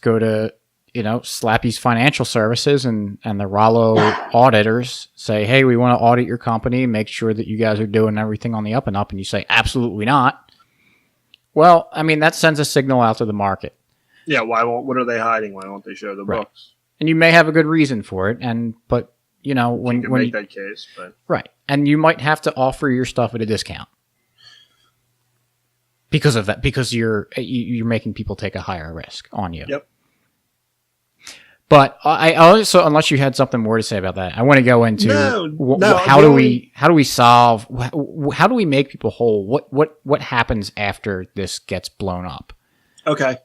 go to, Slappy's Financial Services and the Rollo auditors say, hey, we want to audit your company, make sure that you guys are doing everything on the up and up, and you say, absolutely not. Well, that sends a signal out to the market.
Yeah, what are they hiding? Why won't they show the books?
And you may have a good reason for it, but when
you can make that case, but
right, and you might have to offer your stuff at a discount because of that, because you're making people take a higher risk on you.
Yep.
But I also, unless you had something more to say about that, I want to go into how do we solve, how do we make people whole? What happens after this gets blown up?
Okay.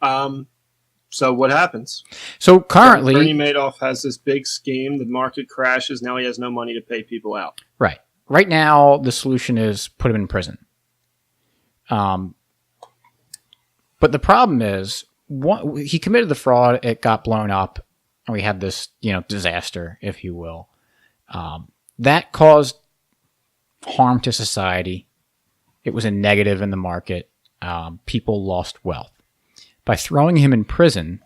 So what happens?
So currently,
Bernie Madoff has this big scheme. The market crashes. Now he has no money to pay people out.
Right. Right now, the solution is put him in prison. But the problem is, he committed the fraud. It got blown up, and we had this, disaster, if you will. That caused harm to society. It was a negative in the market. People lost wealth. By throwing him in prison,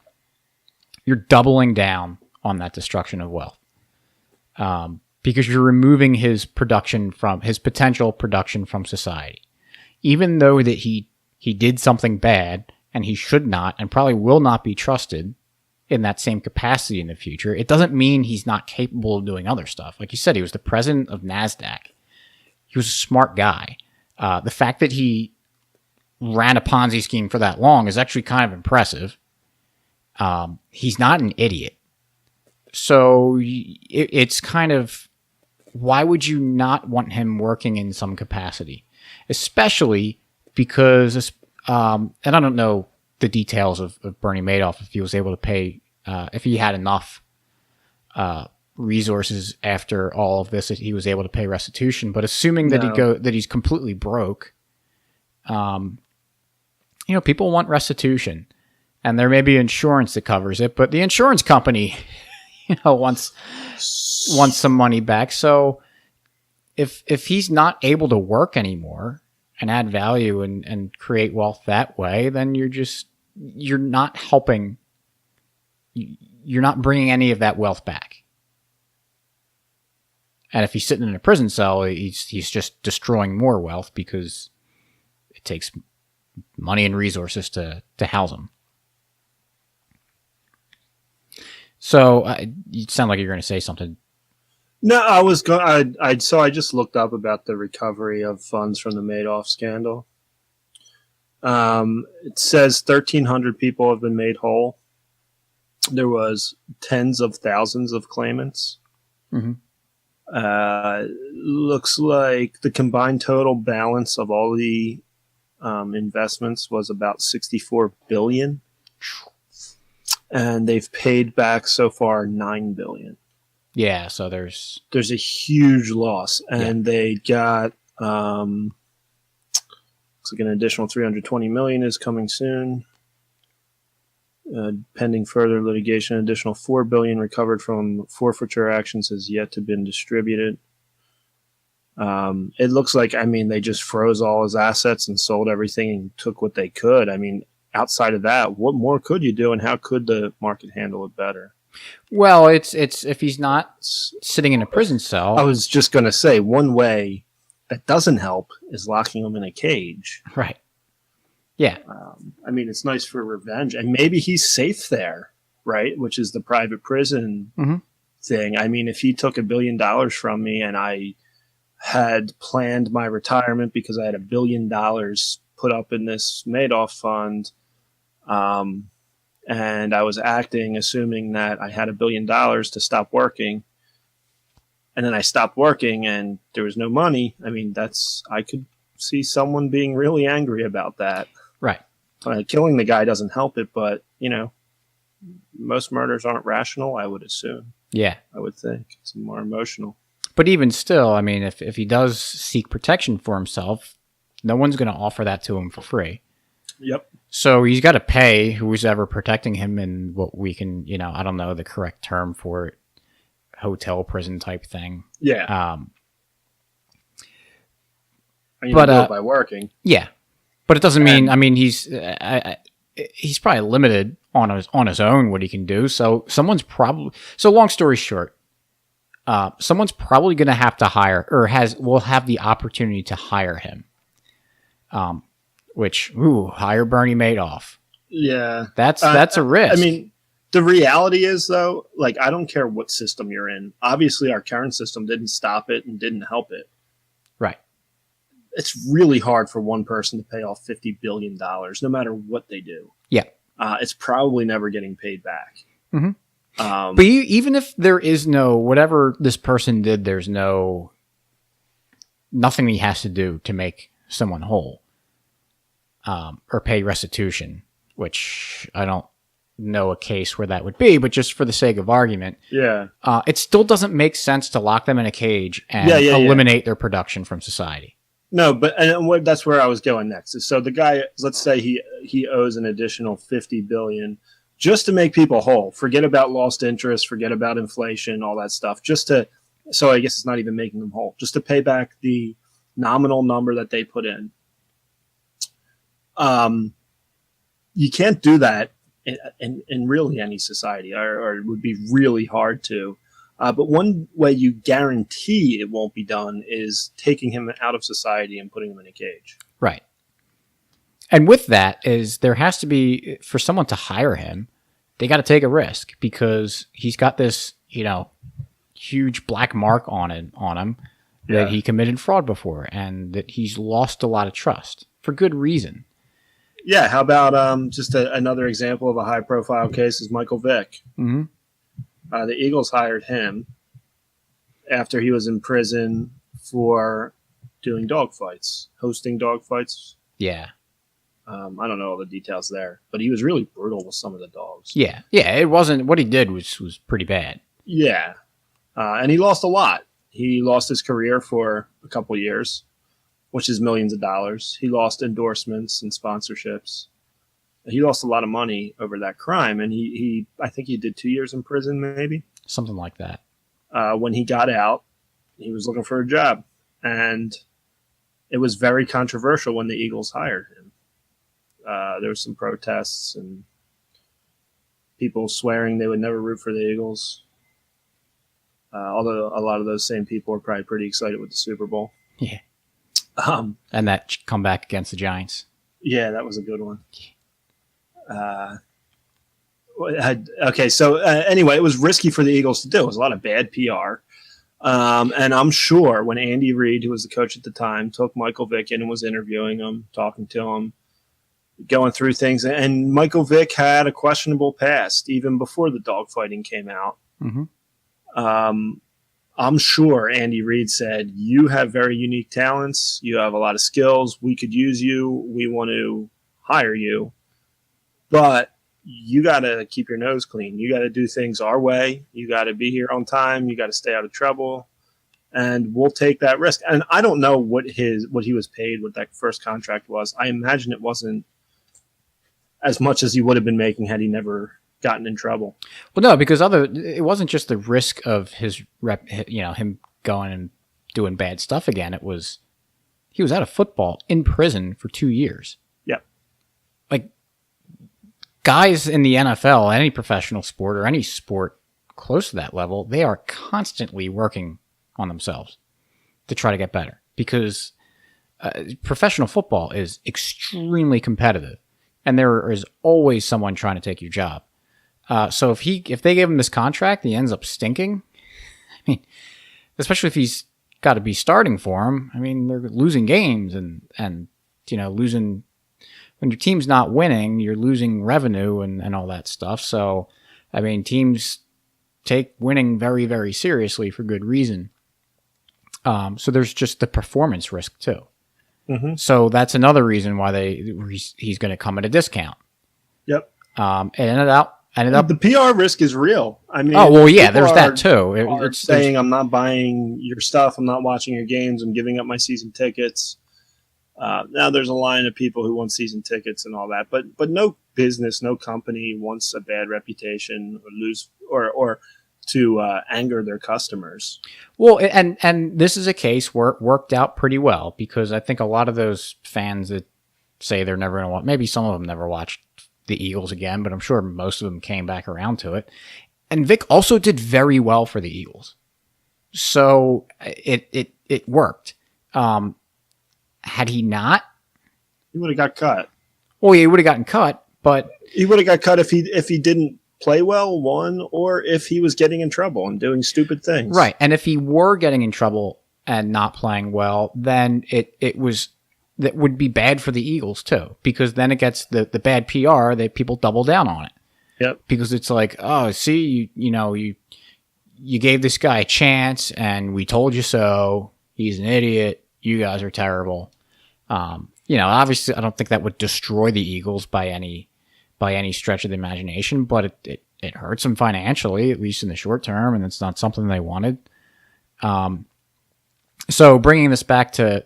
you're doubling down on that destruction of wealth, because you're removing his potential production from society. Even though that he did something bad, and he should not and probably will not be trusted in that same capacity in the future, it doesn't mean he's not capable of doing other stuff. Like you said, he was the president of NASDAQ. He was a smart guy. The fact that he ran a Ponzi scheme for that long is actually kind of impressive. He's not an idiot. So it's kind of, why would you not want him working in some capacity? Especially because, and I don't know the details of Bernie Madoff, if he was able to pay, if he had enough resources after all of this that he was able to pay restitution. But assuming that he's completely broke, people want restitution, and there may be insurance that covers it, but the insurance company, wants some money back. So if he's not able to work anymore and add value and create wealth that way, then you're not helping. You're not bringing any of that wealth back. And if he's sitting in a prison cell, he's just destroying more wealth because it takes money and resources to house him. So you sound like you're going to say something.
No, I was going. I just looked up about the recovery of funds from the Madoff scandal. It says 1,300 people have been made whole. There was tens of thousands of claimants.
Mm-hmm.
Looks like the combined total balance of all the investments was about $64 billion. And they've paid back so far $9 billion.
Yeah, so there's
a huge loss, and they got looks like an additional $320 million is coming soon. Pending further litigation, an additional $4 billion recovered from forfeiture actions has yet to been distributed. It looks like, they just froze all his assets and sold everything and took what they could. Outside of that, what more could you do, and how could the market handle it better?
Well, it's if he's not sitting in a prison cell.
I was just going to say, one way that doesn't help is locking him in a cage.
Right. Yeah.
It's nice for revenge, and maybe he's safe there, right? Which is the private prison thing. If he took $1 billion from me and I had planned my retirement because I had $1 billion put up in this Madoff fund, and I was acting assuming that I had $1 billion to stop working, and then I stopped working and there was no money. I could see someone being really angry about that.
Right.
Killing the guy doesn't help it, but most murders aren't rational, I would assume.
Yeah.
I would think it's more emotional.
But even still, if he does seek protection for himself, no one's going to offer that to him for free.
Yep.
So he's got to pay who's ever protecting him in what we can, I don't know the correct term for it, hotel prison type thing.
Yeah.
But
by working.
Yeah. But it doesn't mean, he's probably limited on his own what he can do. So long story short, someone's probably going to have to hire, or will have the opportunity to hire him. Hire Bernie Madoff.
Yeah.
That's a risk.
The reality is, though, I don't care what system you're in. Obviously, our current system didn't stop it and didn't help it.
Right.
It's really hard for one person to pay off $50 billion, no matter what they do.
Yeah.
It's probably never getting paid back.
Mm-hmm. But even if there is whatever this person did, there's nothing he has to do to make someone whole. Or pay restitution, which I don't know a case where that would be, but just for the sake of argument, it still doesn't make sense to lock them in a cage and eliminate their production from society.
No, but that's where I was going next. So the guy, let's say he owes an additional $50 billion just to make people whole. Forget about lost interest, forget about inflation, all that stuff. So I guess it's not even making them whole, just to pay back the nominal number that they put in. You can't do that in really any society, or it would be really hard to. But one way you guarantee it won't be done is taking him out of society and putting him in a cage.
Right. And with that there has to be, for someone to hire him, they got to take a risk because he's got this, huge black mark on him that he committed fraud before and that he's lost a lot of trust for good reason.
Yeah, how about just another example of a high-profile case is Michael Vick.
Mm-hmm.
The Eagles hired him after he was in prison for doing dogfights, hosting dogfights.
Yeah.
I don't know all the details there, but he was really brutal with some of the dogs.
Yeah. Yeah. It wasn't what he did was pretty bad.
Yeah. And he lost a lot. He lost his career for a couple years, which is millions of dollars. He lost endorsements and sponsorships. He lost a lot of money over that crime, and he I think he did 2 years in prison, maybe.
Something like that.
When he got out, he was looking for a job, and it was very controversial when the Eagles hired him. There was some protests and people swearing they would never root for the Eagles. Although a lot of those same people are probably pretty excited with the Super Bowl.
Yeah. And that comeback against the Giants.
Yeah, that was a good one. Okay, so anyway, it was risky for the Eagles to do. It was a lot of bad PR. And I'm sure when Andy Reid, who was the coach at the time, took Michael Vick in and was interviewing him, talking to him, going through things, and Michael Vick had a questionable past even before the dogfighting came out.
Mm-hmm.
I'm sure Andy Reid said, you have very unique talents. You have a lot of skills. We could use you. We want to hire you. But you got to keep your nose clean. You got to do things our way. You got to be here on time. You got to stay out of trouble. And we'll take that risk. And I don't know what he was paid, what that first contract was. I imagine it wasn't as much as he would have been making had he never gotten in trouble.
Well, no, because it wasn't just the risk of his him going and doing bad stuff again. It was he was out of football in prison for 2 years.
Yep.
Like guys in the NFL, any professional sport or any sport close to that level, they are constantly working on themselves to try to get better because professional football is extremely competitive and there is always someone trying to take your job. So if they give him this contract, he ends up stinking. I mean, especially if he's got to be starting for him. I mean, they're losing games and losing when your team's not winning, you're losing revenue and all that stuff. So, I mean, teams take winning very, very seriously for good reason. So there's just the performance risk too.
Mm-hmm.
So that's another reason why he's going to come at a discount.
Yep.
It ended up
the PR risk is real. I mean,
oh well, yeah, there's that too.
It's saying I'm not buying your stuff, I'm not watching your games, I'm giving up my season tickets. Now there's a line of people who want season tickets and all that, but no business, no company wants a bad reputation or lose or to anger their customers.
Well, and this is a case where it worked out pretty well because I think a lot of those fans that say they're never going to watch, maybe some of them never watched the Eagles again, but I'm sure most of them came back around to it. And Vic also did very well for the Eagles. So it worked. Had he not,
he would have got cut.
Well, he would have gotten cut, but
he would have got cut if he didn't play well, one, or if he was getting in trouble and doing stupid things.
Right. And if he were getting in trouble and not playing well, then that would be bad for the Eagles too, because then it gets the bad PR that people double down on it.
Yep.
Because it's like, oh, see, you gave this guy a chance and we told you so. He's an idiot. You guys are terrible. Obviously I don't think that would destroy the Eagles by any stretch of the imagination, but it hurts them financially, at least in the short term, and it's not something they wanted. So bringing this back to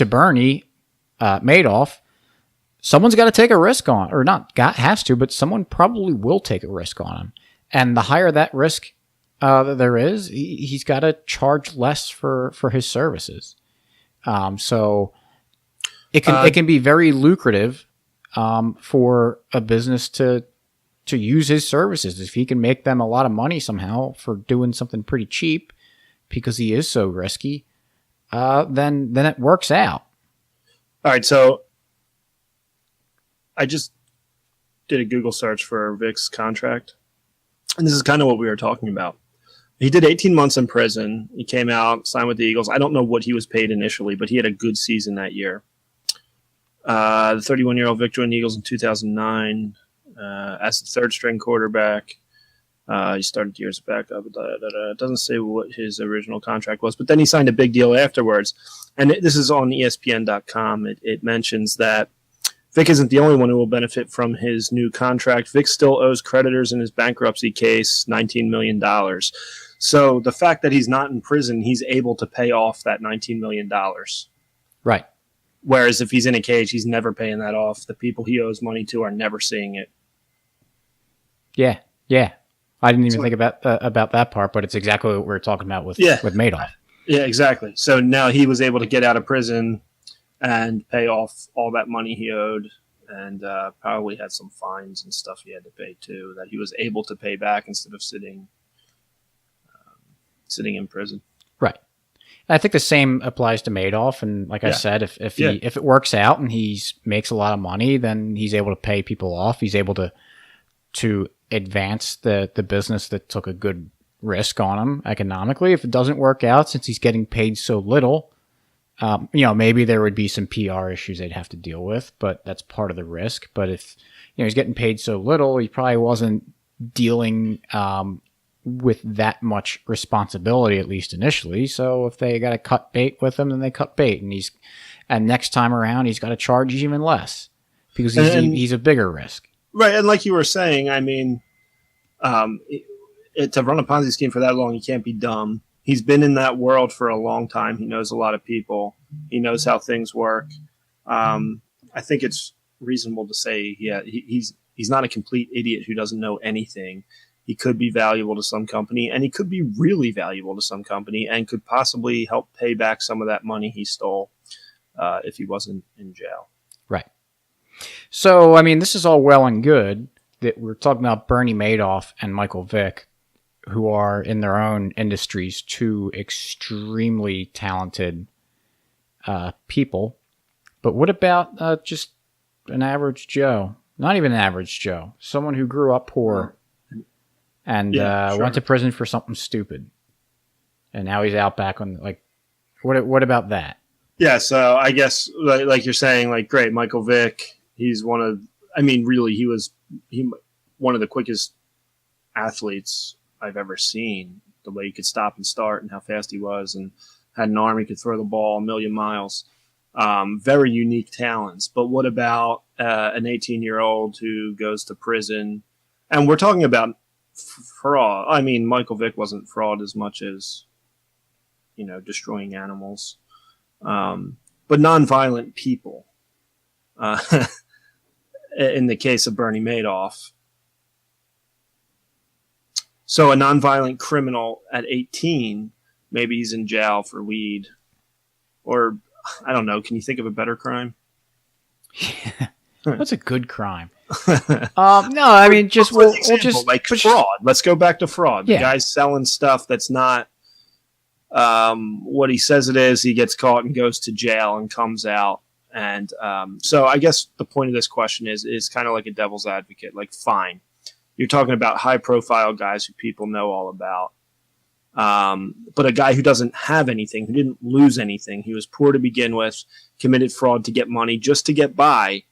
Bernie Madoff, someone's got to take a risk on, or has to, but someone probably will take a risk on him. And the higher that risk that there is, he's got to charge less for his services. So it can be very lucrative for a business to use his services. If he can make them a lot of money somehow for doing something pretty cheap because he is so risky, then it works out.
All right, so I just did a Google search for Vic's contract, and this is kind of what we were talking about. He did 18 months in prison. He came out, signed with the Eagles. I don't know what he was paid initially, but he had a good season that year. The 31-year-old Vic joined the Eagles in 2009 as the third-string quarterback. He started years back. It doesn't say what his original contract was, but then he signed a big deal afterwards. And this is on ESPN.com. It mentions that Vic isn't the only one who will benefit from his new contract. Vic still owes creditors in his bankruptcy case $19 million. So the fact that he's not in prison, he's able to pay off that $19 million.
Right.
Whereas if he's in a cage, he's never paying that off. The people he owes money to are never seeing it.
Yeah. Yeah. I didn't even think about that part, but it's exactly what we were talking about with Madoff.
Yeah, exactly. So now he was able to get out of prison and pay off all that money he owed, and probably had some fines and stuff he had to pay too that he was able to pay back instead of sitting in prison.
Right. I think the same applies to Madoff, and like I said, if it works out and he makes a lot of money, then he's able to pay people off. He's able to advance the business that took a good risk on him economically. If it doesn't work out, since he's getting paid so little, maybe there would be some PR issues they'd have to deal with, but that's part of the risk. But if he's getting paid so little, he probably wasn't dealing with that much responsibility, at least initially. So if they got to cut bait with him, then they cut bait, and next time around he's got to charge even less because he's a bigger risk.
Right, and like you were saying, I mean, to run a Ponzi scheme for that long, you can't be dumb. He's been in that world for a long time. He knows a lot of people. He knows how things work. I think it's reasonable to say, he's not a complete idiot who doesn't know anything. He could be valuable to some company, and he could be really valuable to some company and could possibly help pay back some of that money he stole if he wasn't in jail.
Right. So, I mean, this is all well and good that we're talking about Bernie Madoff and Michael Vick, who are in their own industries two extremely talented people. But what about just an average Joe? Not even an average Joe. Someone who grew up poor and went to prison for something stupid. And now he's out back on, what about that? Yeah,
so I guess, like you're saying, great, Michael Vick, he's one of the quickest athletes I've ever seen. The way he could stop and start and how fast he was, and had an arm he could throw the ball a million miles. Very unique talents. But what about an 18-year-old who goes to prison? And we're talking about fraud. I mean, Michael Vick wasn't fraud as much as, destroying animals. But nonviolent people. In the case of Bernie Madoff. So a nonviolent criminal at 18, maybe he's in jail for weed. Or, I don't know, can you think of a better crime?
Yeah, that's a good crime. No, I mean,
fraud. Let's go back to fraud. The guy's selling stuff that's not what he says it is. He gets caught and goes to jail and comes out. And so I guess the point of this question is kind of like a devil's advocate. Fine, you're talking about high-profile guys who people know all about. But a guy who doesn't have anything, who didn't lose anything, he was poor to begin with, committed fraud to get money, just to get by,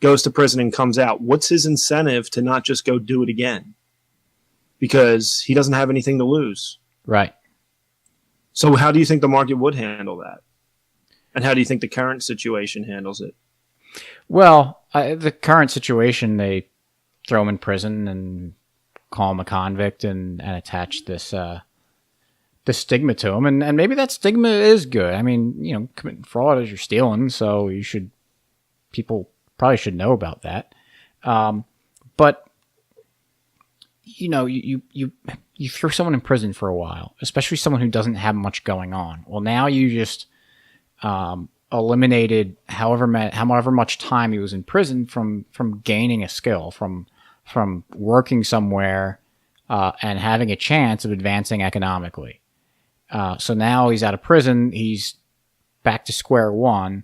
goes to prison and comes out. What's his incentive to not just go do it again? Because he doesn't have anything to lose.
Right.
So how do you think the market would handle that? And how do you think the current situation handles it?
Well, the current situation, they throw him in prison and call him a convict and attach this stigma to him. And maybe that stigma is good. I mean, committing fraud is you're stealing, so people probably should know about that. But, you throw someone in prison for a while, especially someone who doesn't have much going on. Well, now you just eliminated however much time he was in prison from gaining a skill, from working somewhere and having a chance of advancing economically. So now he's out of prison. He's back to square one.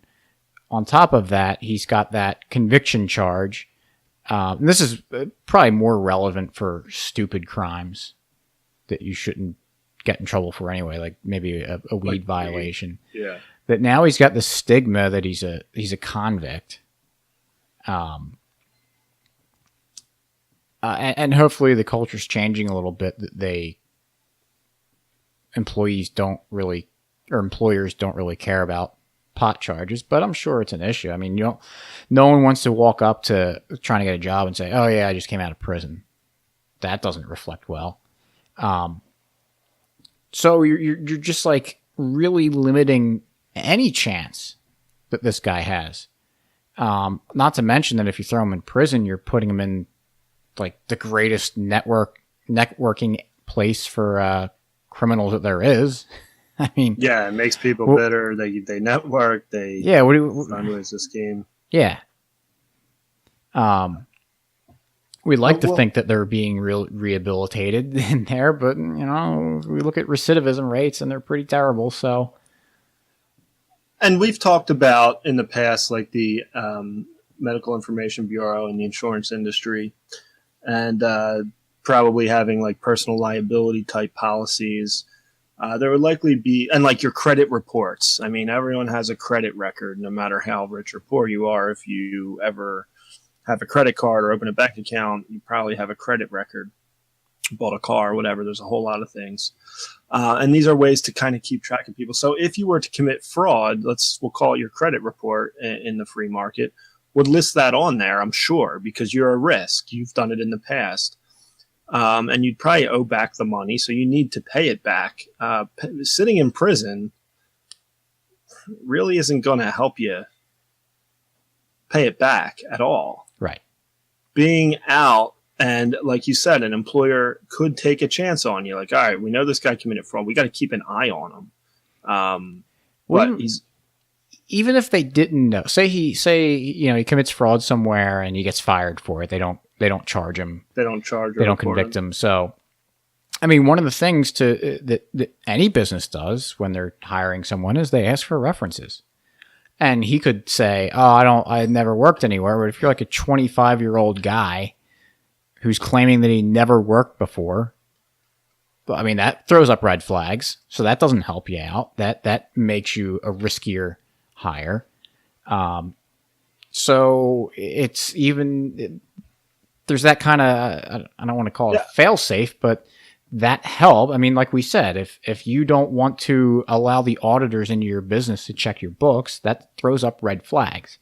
On top of that, he's got that conviction charge. And this is probably more relevant for stupid crimes that you shouldn't get in trouble for anyway, like maybe a weed violation.
Yeah.
That now he's got the stigma that he's a convict. And hopefully the culture's changing a little bit, that employers don't really care about pot charges, but I'm sure it's an issue. I mean, no one wants to walk up to trying to get a job and say, "Oh yeah, I just came out of prison." That doesn't reflect well. So you're just like really limiting any chance that this guy has. Not to mention that if you throw him in prison, you're putting him in like the greatest networking place for criminals that there is. I mean,
yeah, it makes people bitter. They network. Find ways to scheme.
Yeah. We like to think that they're being rehabilitated in there, but we look at recidivism rates and they're pretty terrible. So,
and we've talked about in the past, like the Medical Information Bureau and the insurance industry, and probably having like personal liability type policies. There would likely be, and like your credit reports. I mean, everyone has a credit record, no matter how rich or poor you are. If you ever have a credit card or open a bank account, you probably have a credit record, bought a car, whatever. There's a whole lot of things. And these are ways to kind of keep track of people. So if you were to commit fraud, we'll call it your credit report in the free market, would list that on there, I'm sure, because you're a risk. You've done it in the past. And you'd probably owe back the money, so you need to pay it back. Sitting in prison really isn't going to help you pay it back at all.
Right. Being
out, and like you said, an employer could take a chance on you. Like, all right, we know this guy committed fraud. We got to keep an eye on him. But
even if they didn't know, say he commits fraud somewhere and he gets fired for it, they don't charge him. They don't convict him. So, I mean, one of the things that any business does when they're hiring someone is they ask for references. And he could say, "Oh, I never worked anywhere." But if you're like a 25-year-old guy who's claiming that he never worked before, I mean, that throws up red flags. So that doesn't help you out. That makes you a riskier hire. So it's there's that kind of, I don't want to call it fail safe, but that help. I mean, like we said, if you don't want to allow the auditors into your business to check your books, that throws up red flags.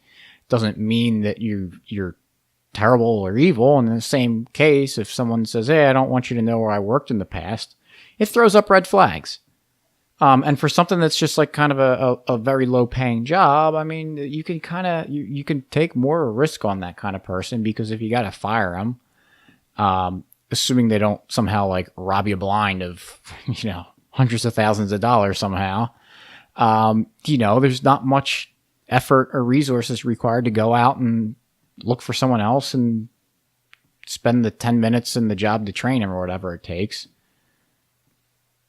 Doesn't mean that you're terrible or evil. In the same case, if someone says, "Hey, I don't want you to know where I worked in the past," it throws up red flags. And for something that's just like kind of a very low paying job, I mean, you can kind of, you can take more risk on that kind of person, because if you got to fire them, assuming they don't somehow like rob you blind of, hundreds of thousands of dollars somehow, there's not much effort or resources required to go out and look for someone else and spend the 10 minutes in the job to train him or whatever it takes.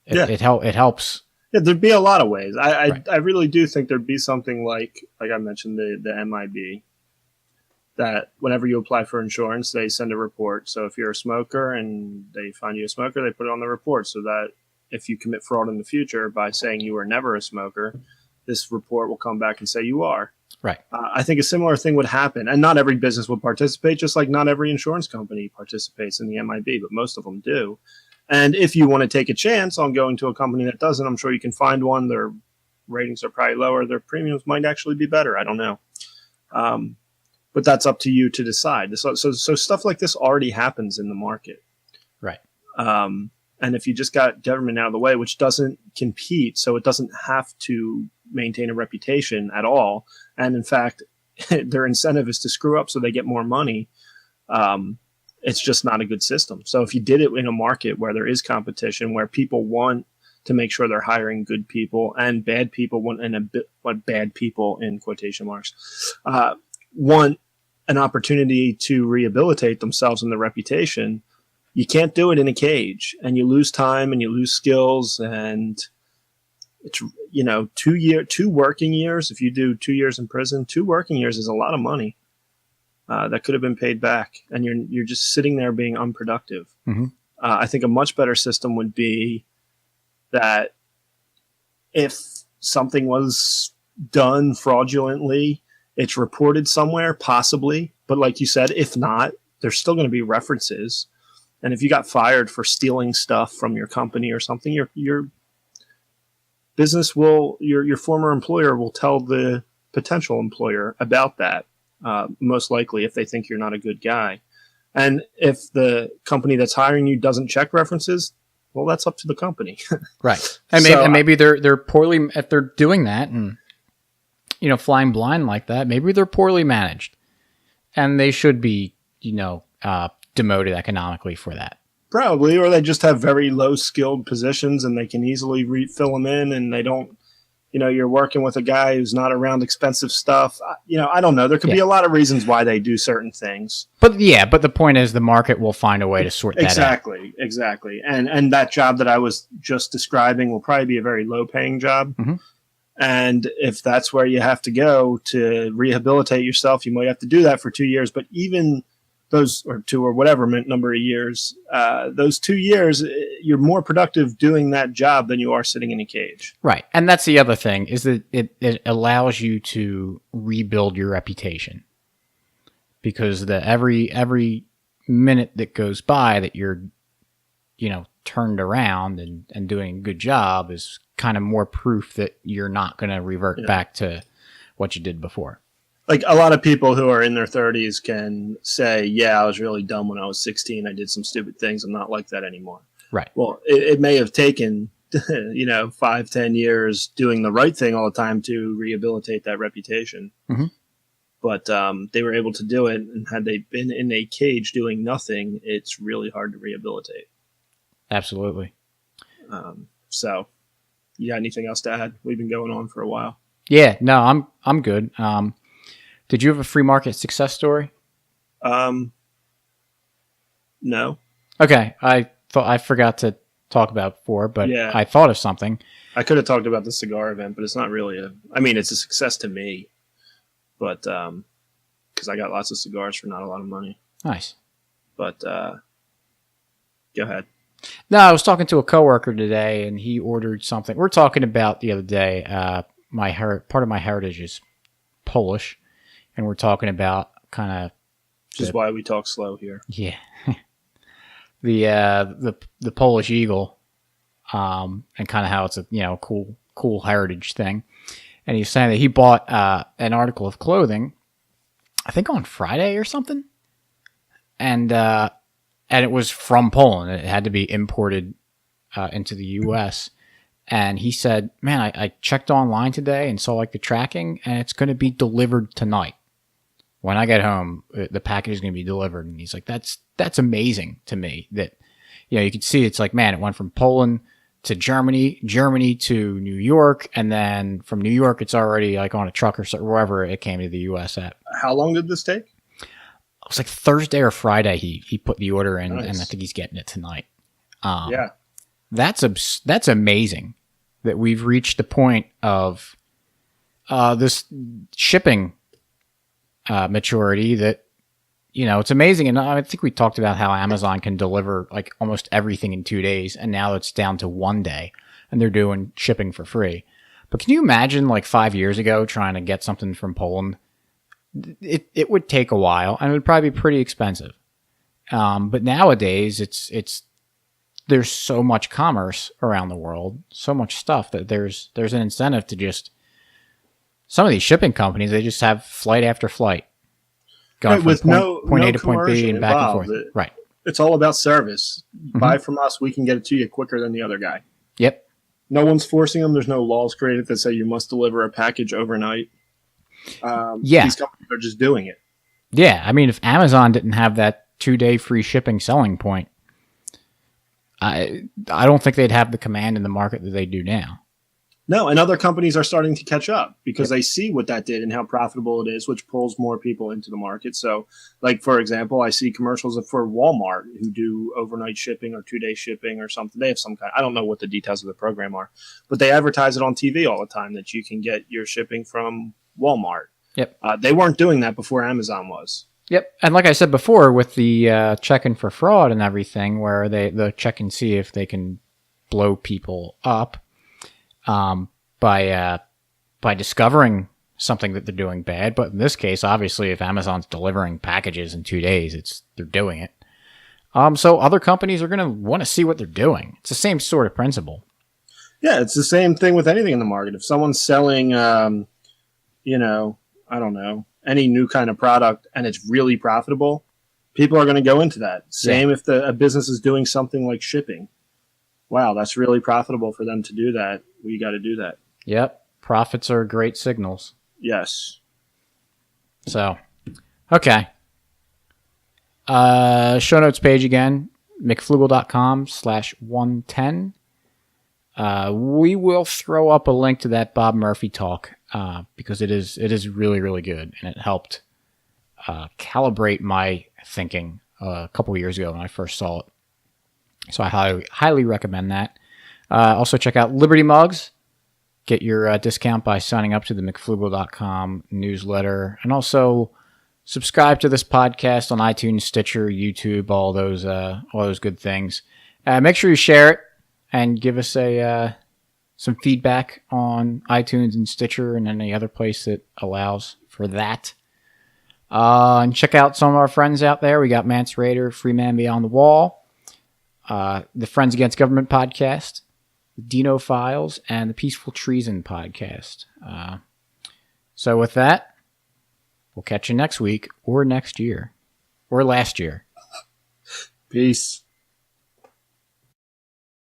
It helps.
Yeah, there'd be a lot of ways. I really do think there'd be something like I mentioned, the MIB, that whenever you apply for insurance, they send a report. So if you're a smoker and they find you a smoker, they put it on the report, so that if you commit fraud in the future by saying you were never a smoker, this report will come back and say you are.
Right.
I think a similar thing would happen, and not every business would participate, just like not every insurance company participates in the MIB, but most of them do. And if you want to take a chance on going to a company that doesn't, I'm sure you can find one. Their ratings are probably lower. Their premiums might actually be better. I don't know. But that's up to you to decide. So stuff like this already happens in the market.
Right.
And if you just got government out of the way, which doesn't compete, so it doesn't have to maintain a reputation at all. And in fact, their incentive is to screw up so they get more money. It's just not a good system. So if you did it in a market where there is competition, where people want to make sure they're hiring good people, and bad people want, bad people in quotation marks, want an opportunity to rehabilitate themselves and their reputation, you can't do it in a cage, and you lose time and you lose skills. And it's, 2 working years. If you do 2 years in prison, 2 working years is a lot of money. That could have been paid back, and you're just sitting there being unproductive.
Mm-hmm.
I think a much better system would be that if something was done fraudulently, it's reported somewhere, possibly. But like you said, if not, there's still going to be references. And if you got fired for stealing stuff from your company or something, your business will, your former employer will tell the potential employer about that, most likely if they think you're not a good guy. And if the company that's hiring you doesn't check references, well, that's up to the company.
Right. And maybe they're poorly, if they're doing that and, flying blind like that, maybe they're poorly managed and they should be, demoted economically for that.
Probably, or they just have very low skilled positions and they can easily fill them in, and they don't, you're working with a guy who's not around expensive stuff. I don't know. There could be a lot of reasons why they do certain things.
But the point is the market will find a way to sort that out.
Exactly. And that job that I was just describing will probably be a very low paying job.
Mm-hmm.
And if that's where you have to go to rehabilitate yourself, you might have to do that for 2 years. But even those, or 2 or whatever number of years, those 2 years, you're more productive doing that job than you are sitting in a cage.
Right. And that's the other thing, is that it allows you to rebuild your reputation, because every minute that goes by that you're, turned around and doing a good job is kind of more proof that you're not going to revert back to what you did before.
Like, a lot of people who are in their 30s can say, yeah, I was really dumb when I was 16. I did some stupid things. I'm not like that anymore.
Right.
Well, it may have taken, 5-10 years doing the right thing all the time to rehabilitate that reputation.
Mm-hmm.
But they were able to do it. And had they been in a cage doing nothing, it's really hard to rehabilitate.
Absolutely.
So, you got anything else to add? We've been going on for a while.
Yeah, no, I'm good. Did you have a free market success story?
No.
Okay, I thought I forgot to talk about it before, but I thought of something.
I could have talked about the cigar event, but it's not really it's a success to me, but because I got lots of cigars for not a lot of money.
Nice.
But go ahead.
No, I was talking to a coworker today, and he ordered something. We're talking about the other day. Part of my heritage is Polish, and we're talking about kind of,
which is why we talk slow here.
Yeah, the Polish eagle, and kind of how it's a cool heritage thing. And he's saying that he bought an article of clothing, I think on Friday or something, and it was from Poland. It had to be imported into the U.S. And he said, man, I checked online today and saw the tracking, and it's going to be delivered tonight. When I get home, the package is going to be delivered. And he's like, that's amazing to me that, you could see it's like, man, it went from Poland to Germany to New York. And then from New York, it's already on a truck or wherever it came to the U.S. at.
How long did this take?
It was Thursday or Friday. He put the order in,
nice.
And I think he's getting it tonight.
Yeah.
That's amazing that we've reached the point of this shipping maturity that, it's amazing. And I think we talked about how Amazon can deliver almost everything in 2 days, and now it's down to 1 day, and they're doing shipping for free. But can you imagine 5 years ago trying to get something from Poland? It would take a while, and it would probably be pretty expensive. But nowadays, there's so much commerce around the world, so much stuff that there's an incentive to just, some of these shipping companies, they just have flight after flight going from point A to point B and back and forth. Right.
It's all about service.
Mm-hmm.
Buy from us, we can get it to you quicker than the other guy.
Yep.
No one's forcing them. There's no laws created that say you must deliver a package overnight. These companies are just doing it.
Yeah, I mean, if Amazon didn't have that 2-day free shipping selling point, I don't think they'd have the command in the market that they do now.
No, and other companies are starting to catch up because they see what that did and how profitable it is, which pulls more people into the market. So, for example, I see commercials for Walmart who do overnight shipping or 2-day shipping or something. They have some kind. I don't know what the details of the program are, but they advertise it on TV all the time that you can get your shipping from Walmart.
Yep.
They weren't doing that before Amazon was.
Yep. And like I said before, with the checking for fraud and everything, where they check and see if they can blow people up by discovering something that they're doing bad. But in this case, obviously, if Amazon's delivering packages in 2 days, they're doing it. So other companies are going to want to see what they're doing. It's the same sort of principle.
Yeah, it's the same thing with anything in the market. If someone's selling, I don't know, any new kind of product and it's really profitable, people are going to go into that. Same if a business is doing something like shipping. Wow, that's really profitable for them to do that. We got to do that.
Yep. Profits are great signals.
Yes.
So, okay. Show notes page again, mcflugel.com/110. We will throw up a link to that Bob Murphy talk because it is really, really good, and it helped calibrate my thinking a couple years ago when I first saw it. So I highly recommend that. Also check out Liberty Mugs. Get your discount by signing up to the mcflugel.com newsletter, and also subscribe to this podcast on iTunes, Stitcher, YouTube, all those good things. Make sure you share it and give us some feedback on iTunes and Stitcher and any other place that allows for that. And check out some of our friends out there. We got Mance Raider, Free Man Beyond the Wall, the Friends Against Government podcast, the Dino Files, and the Peaceful Treason podcast. So with that, we'll catch you next week or next year or last year.
Peace.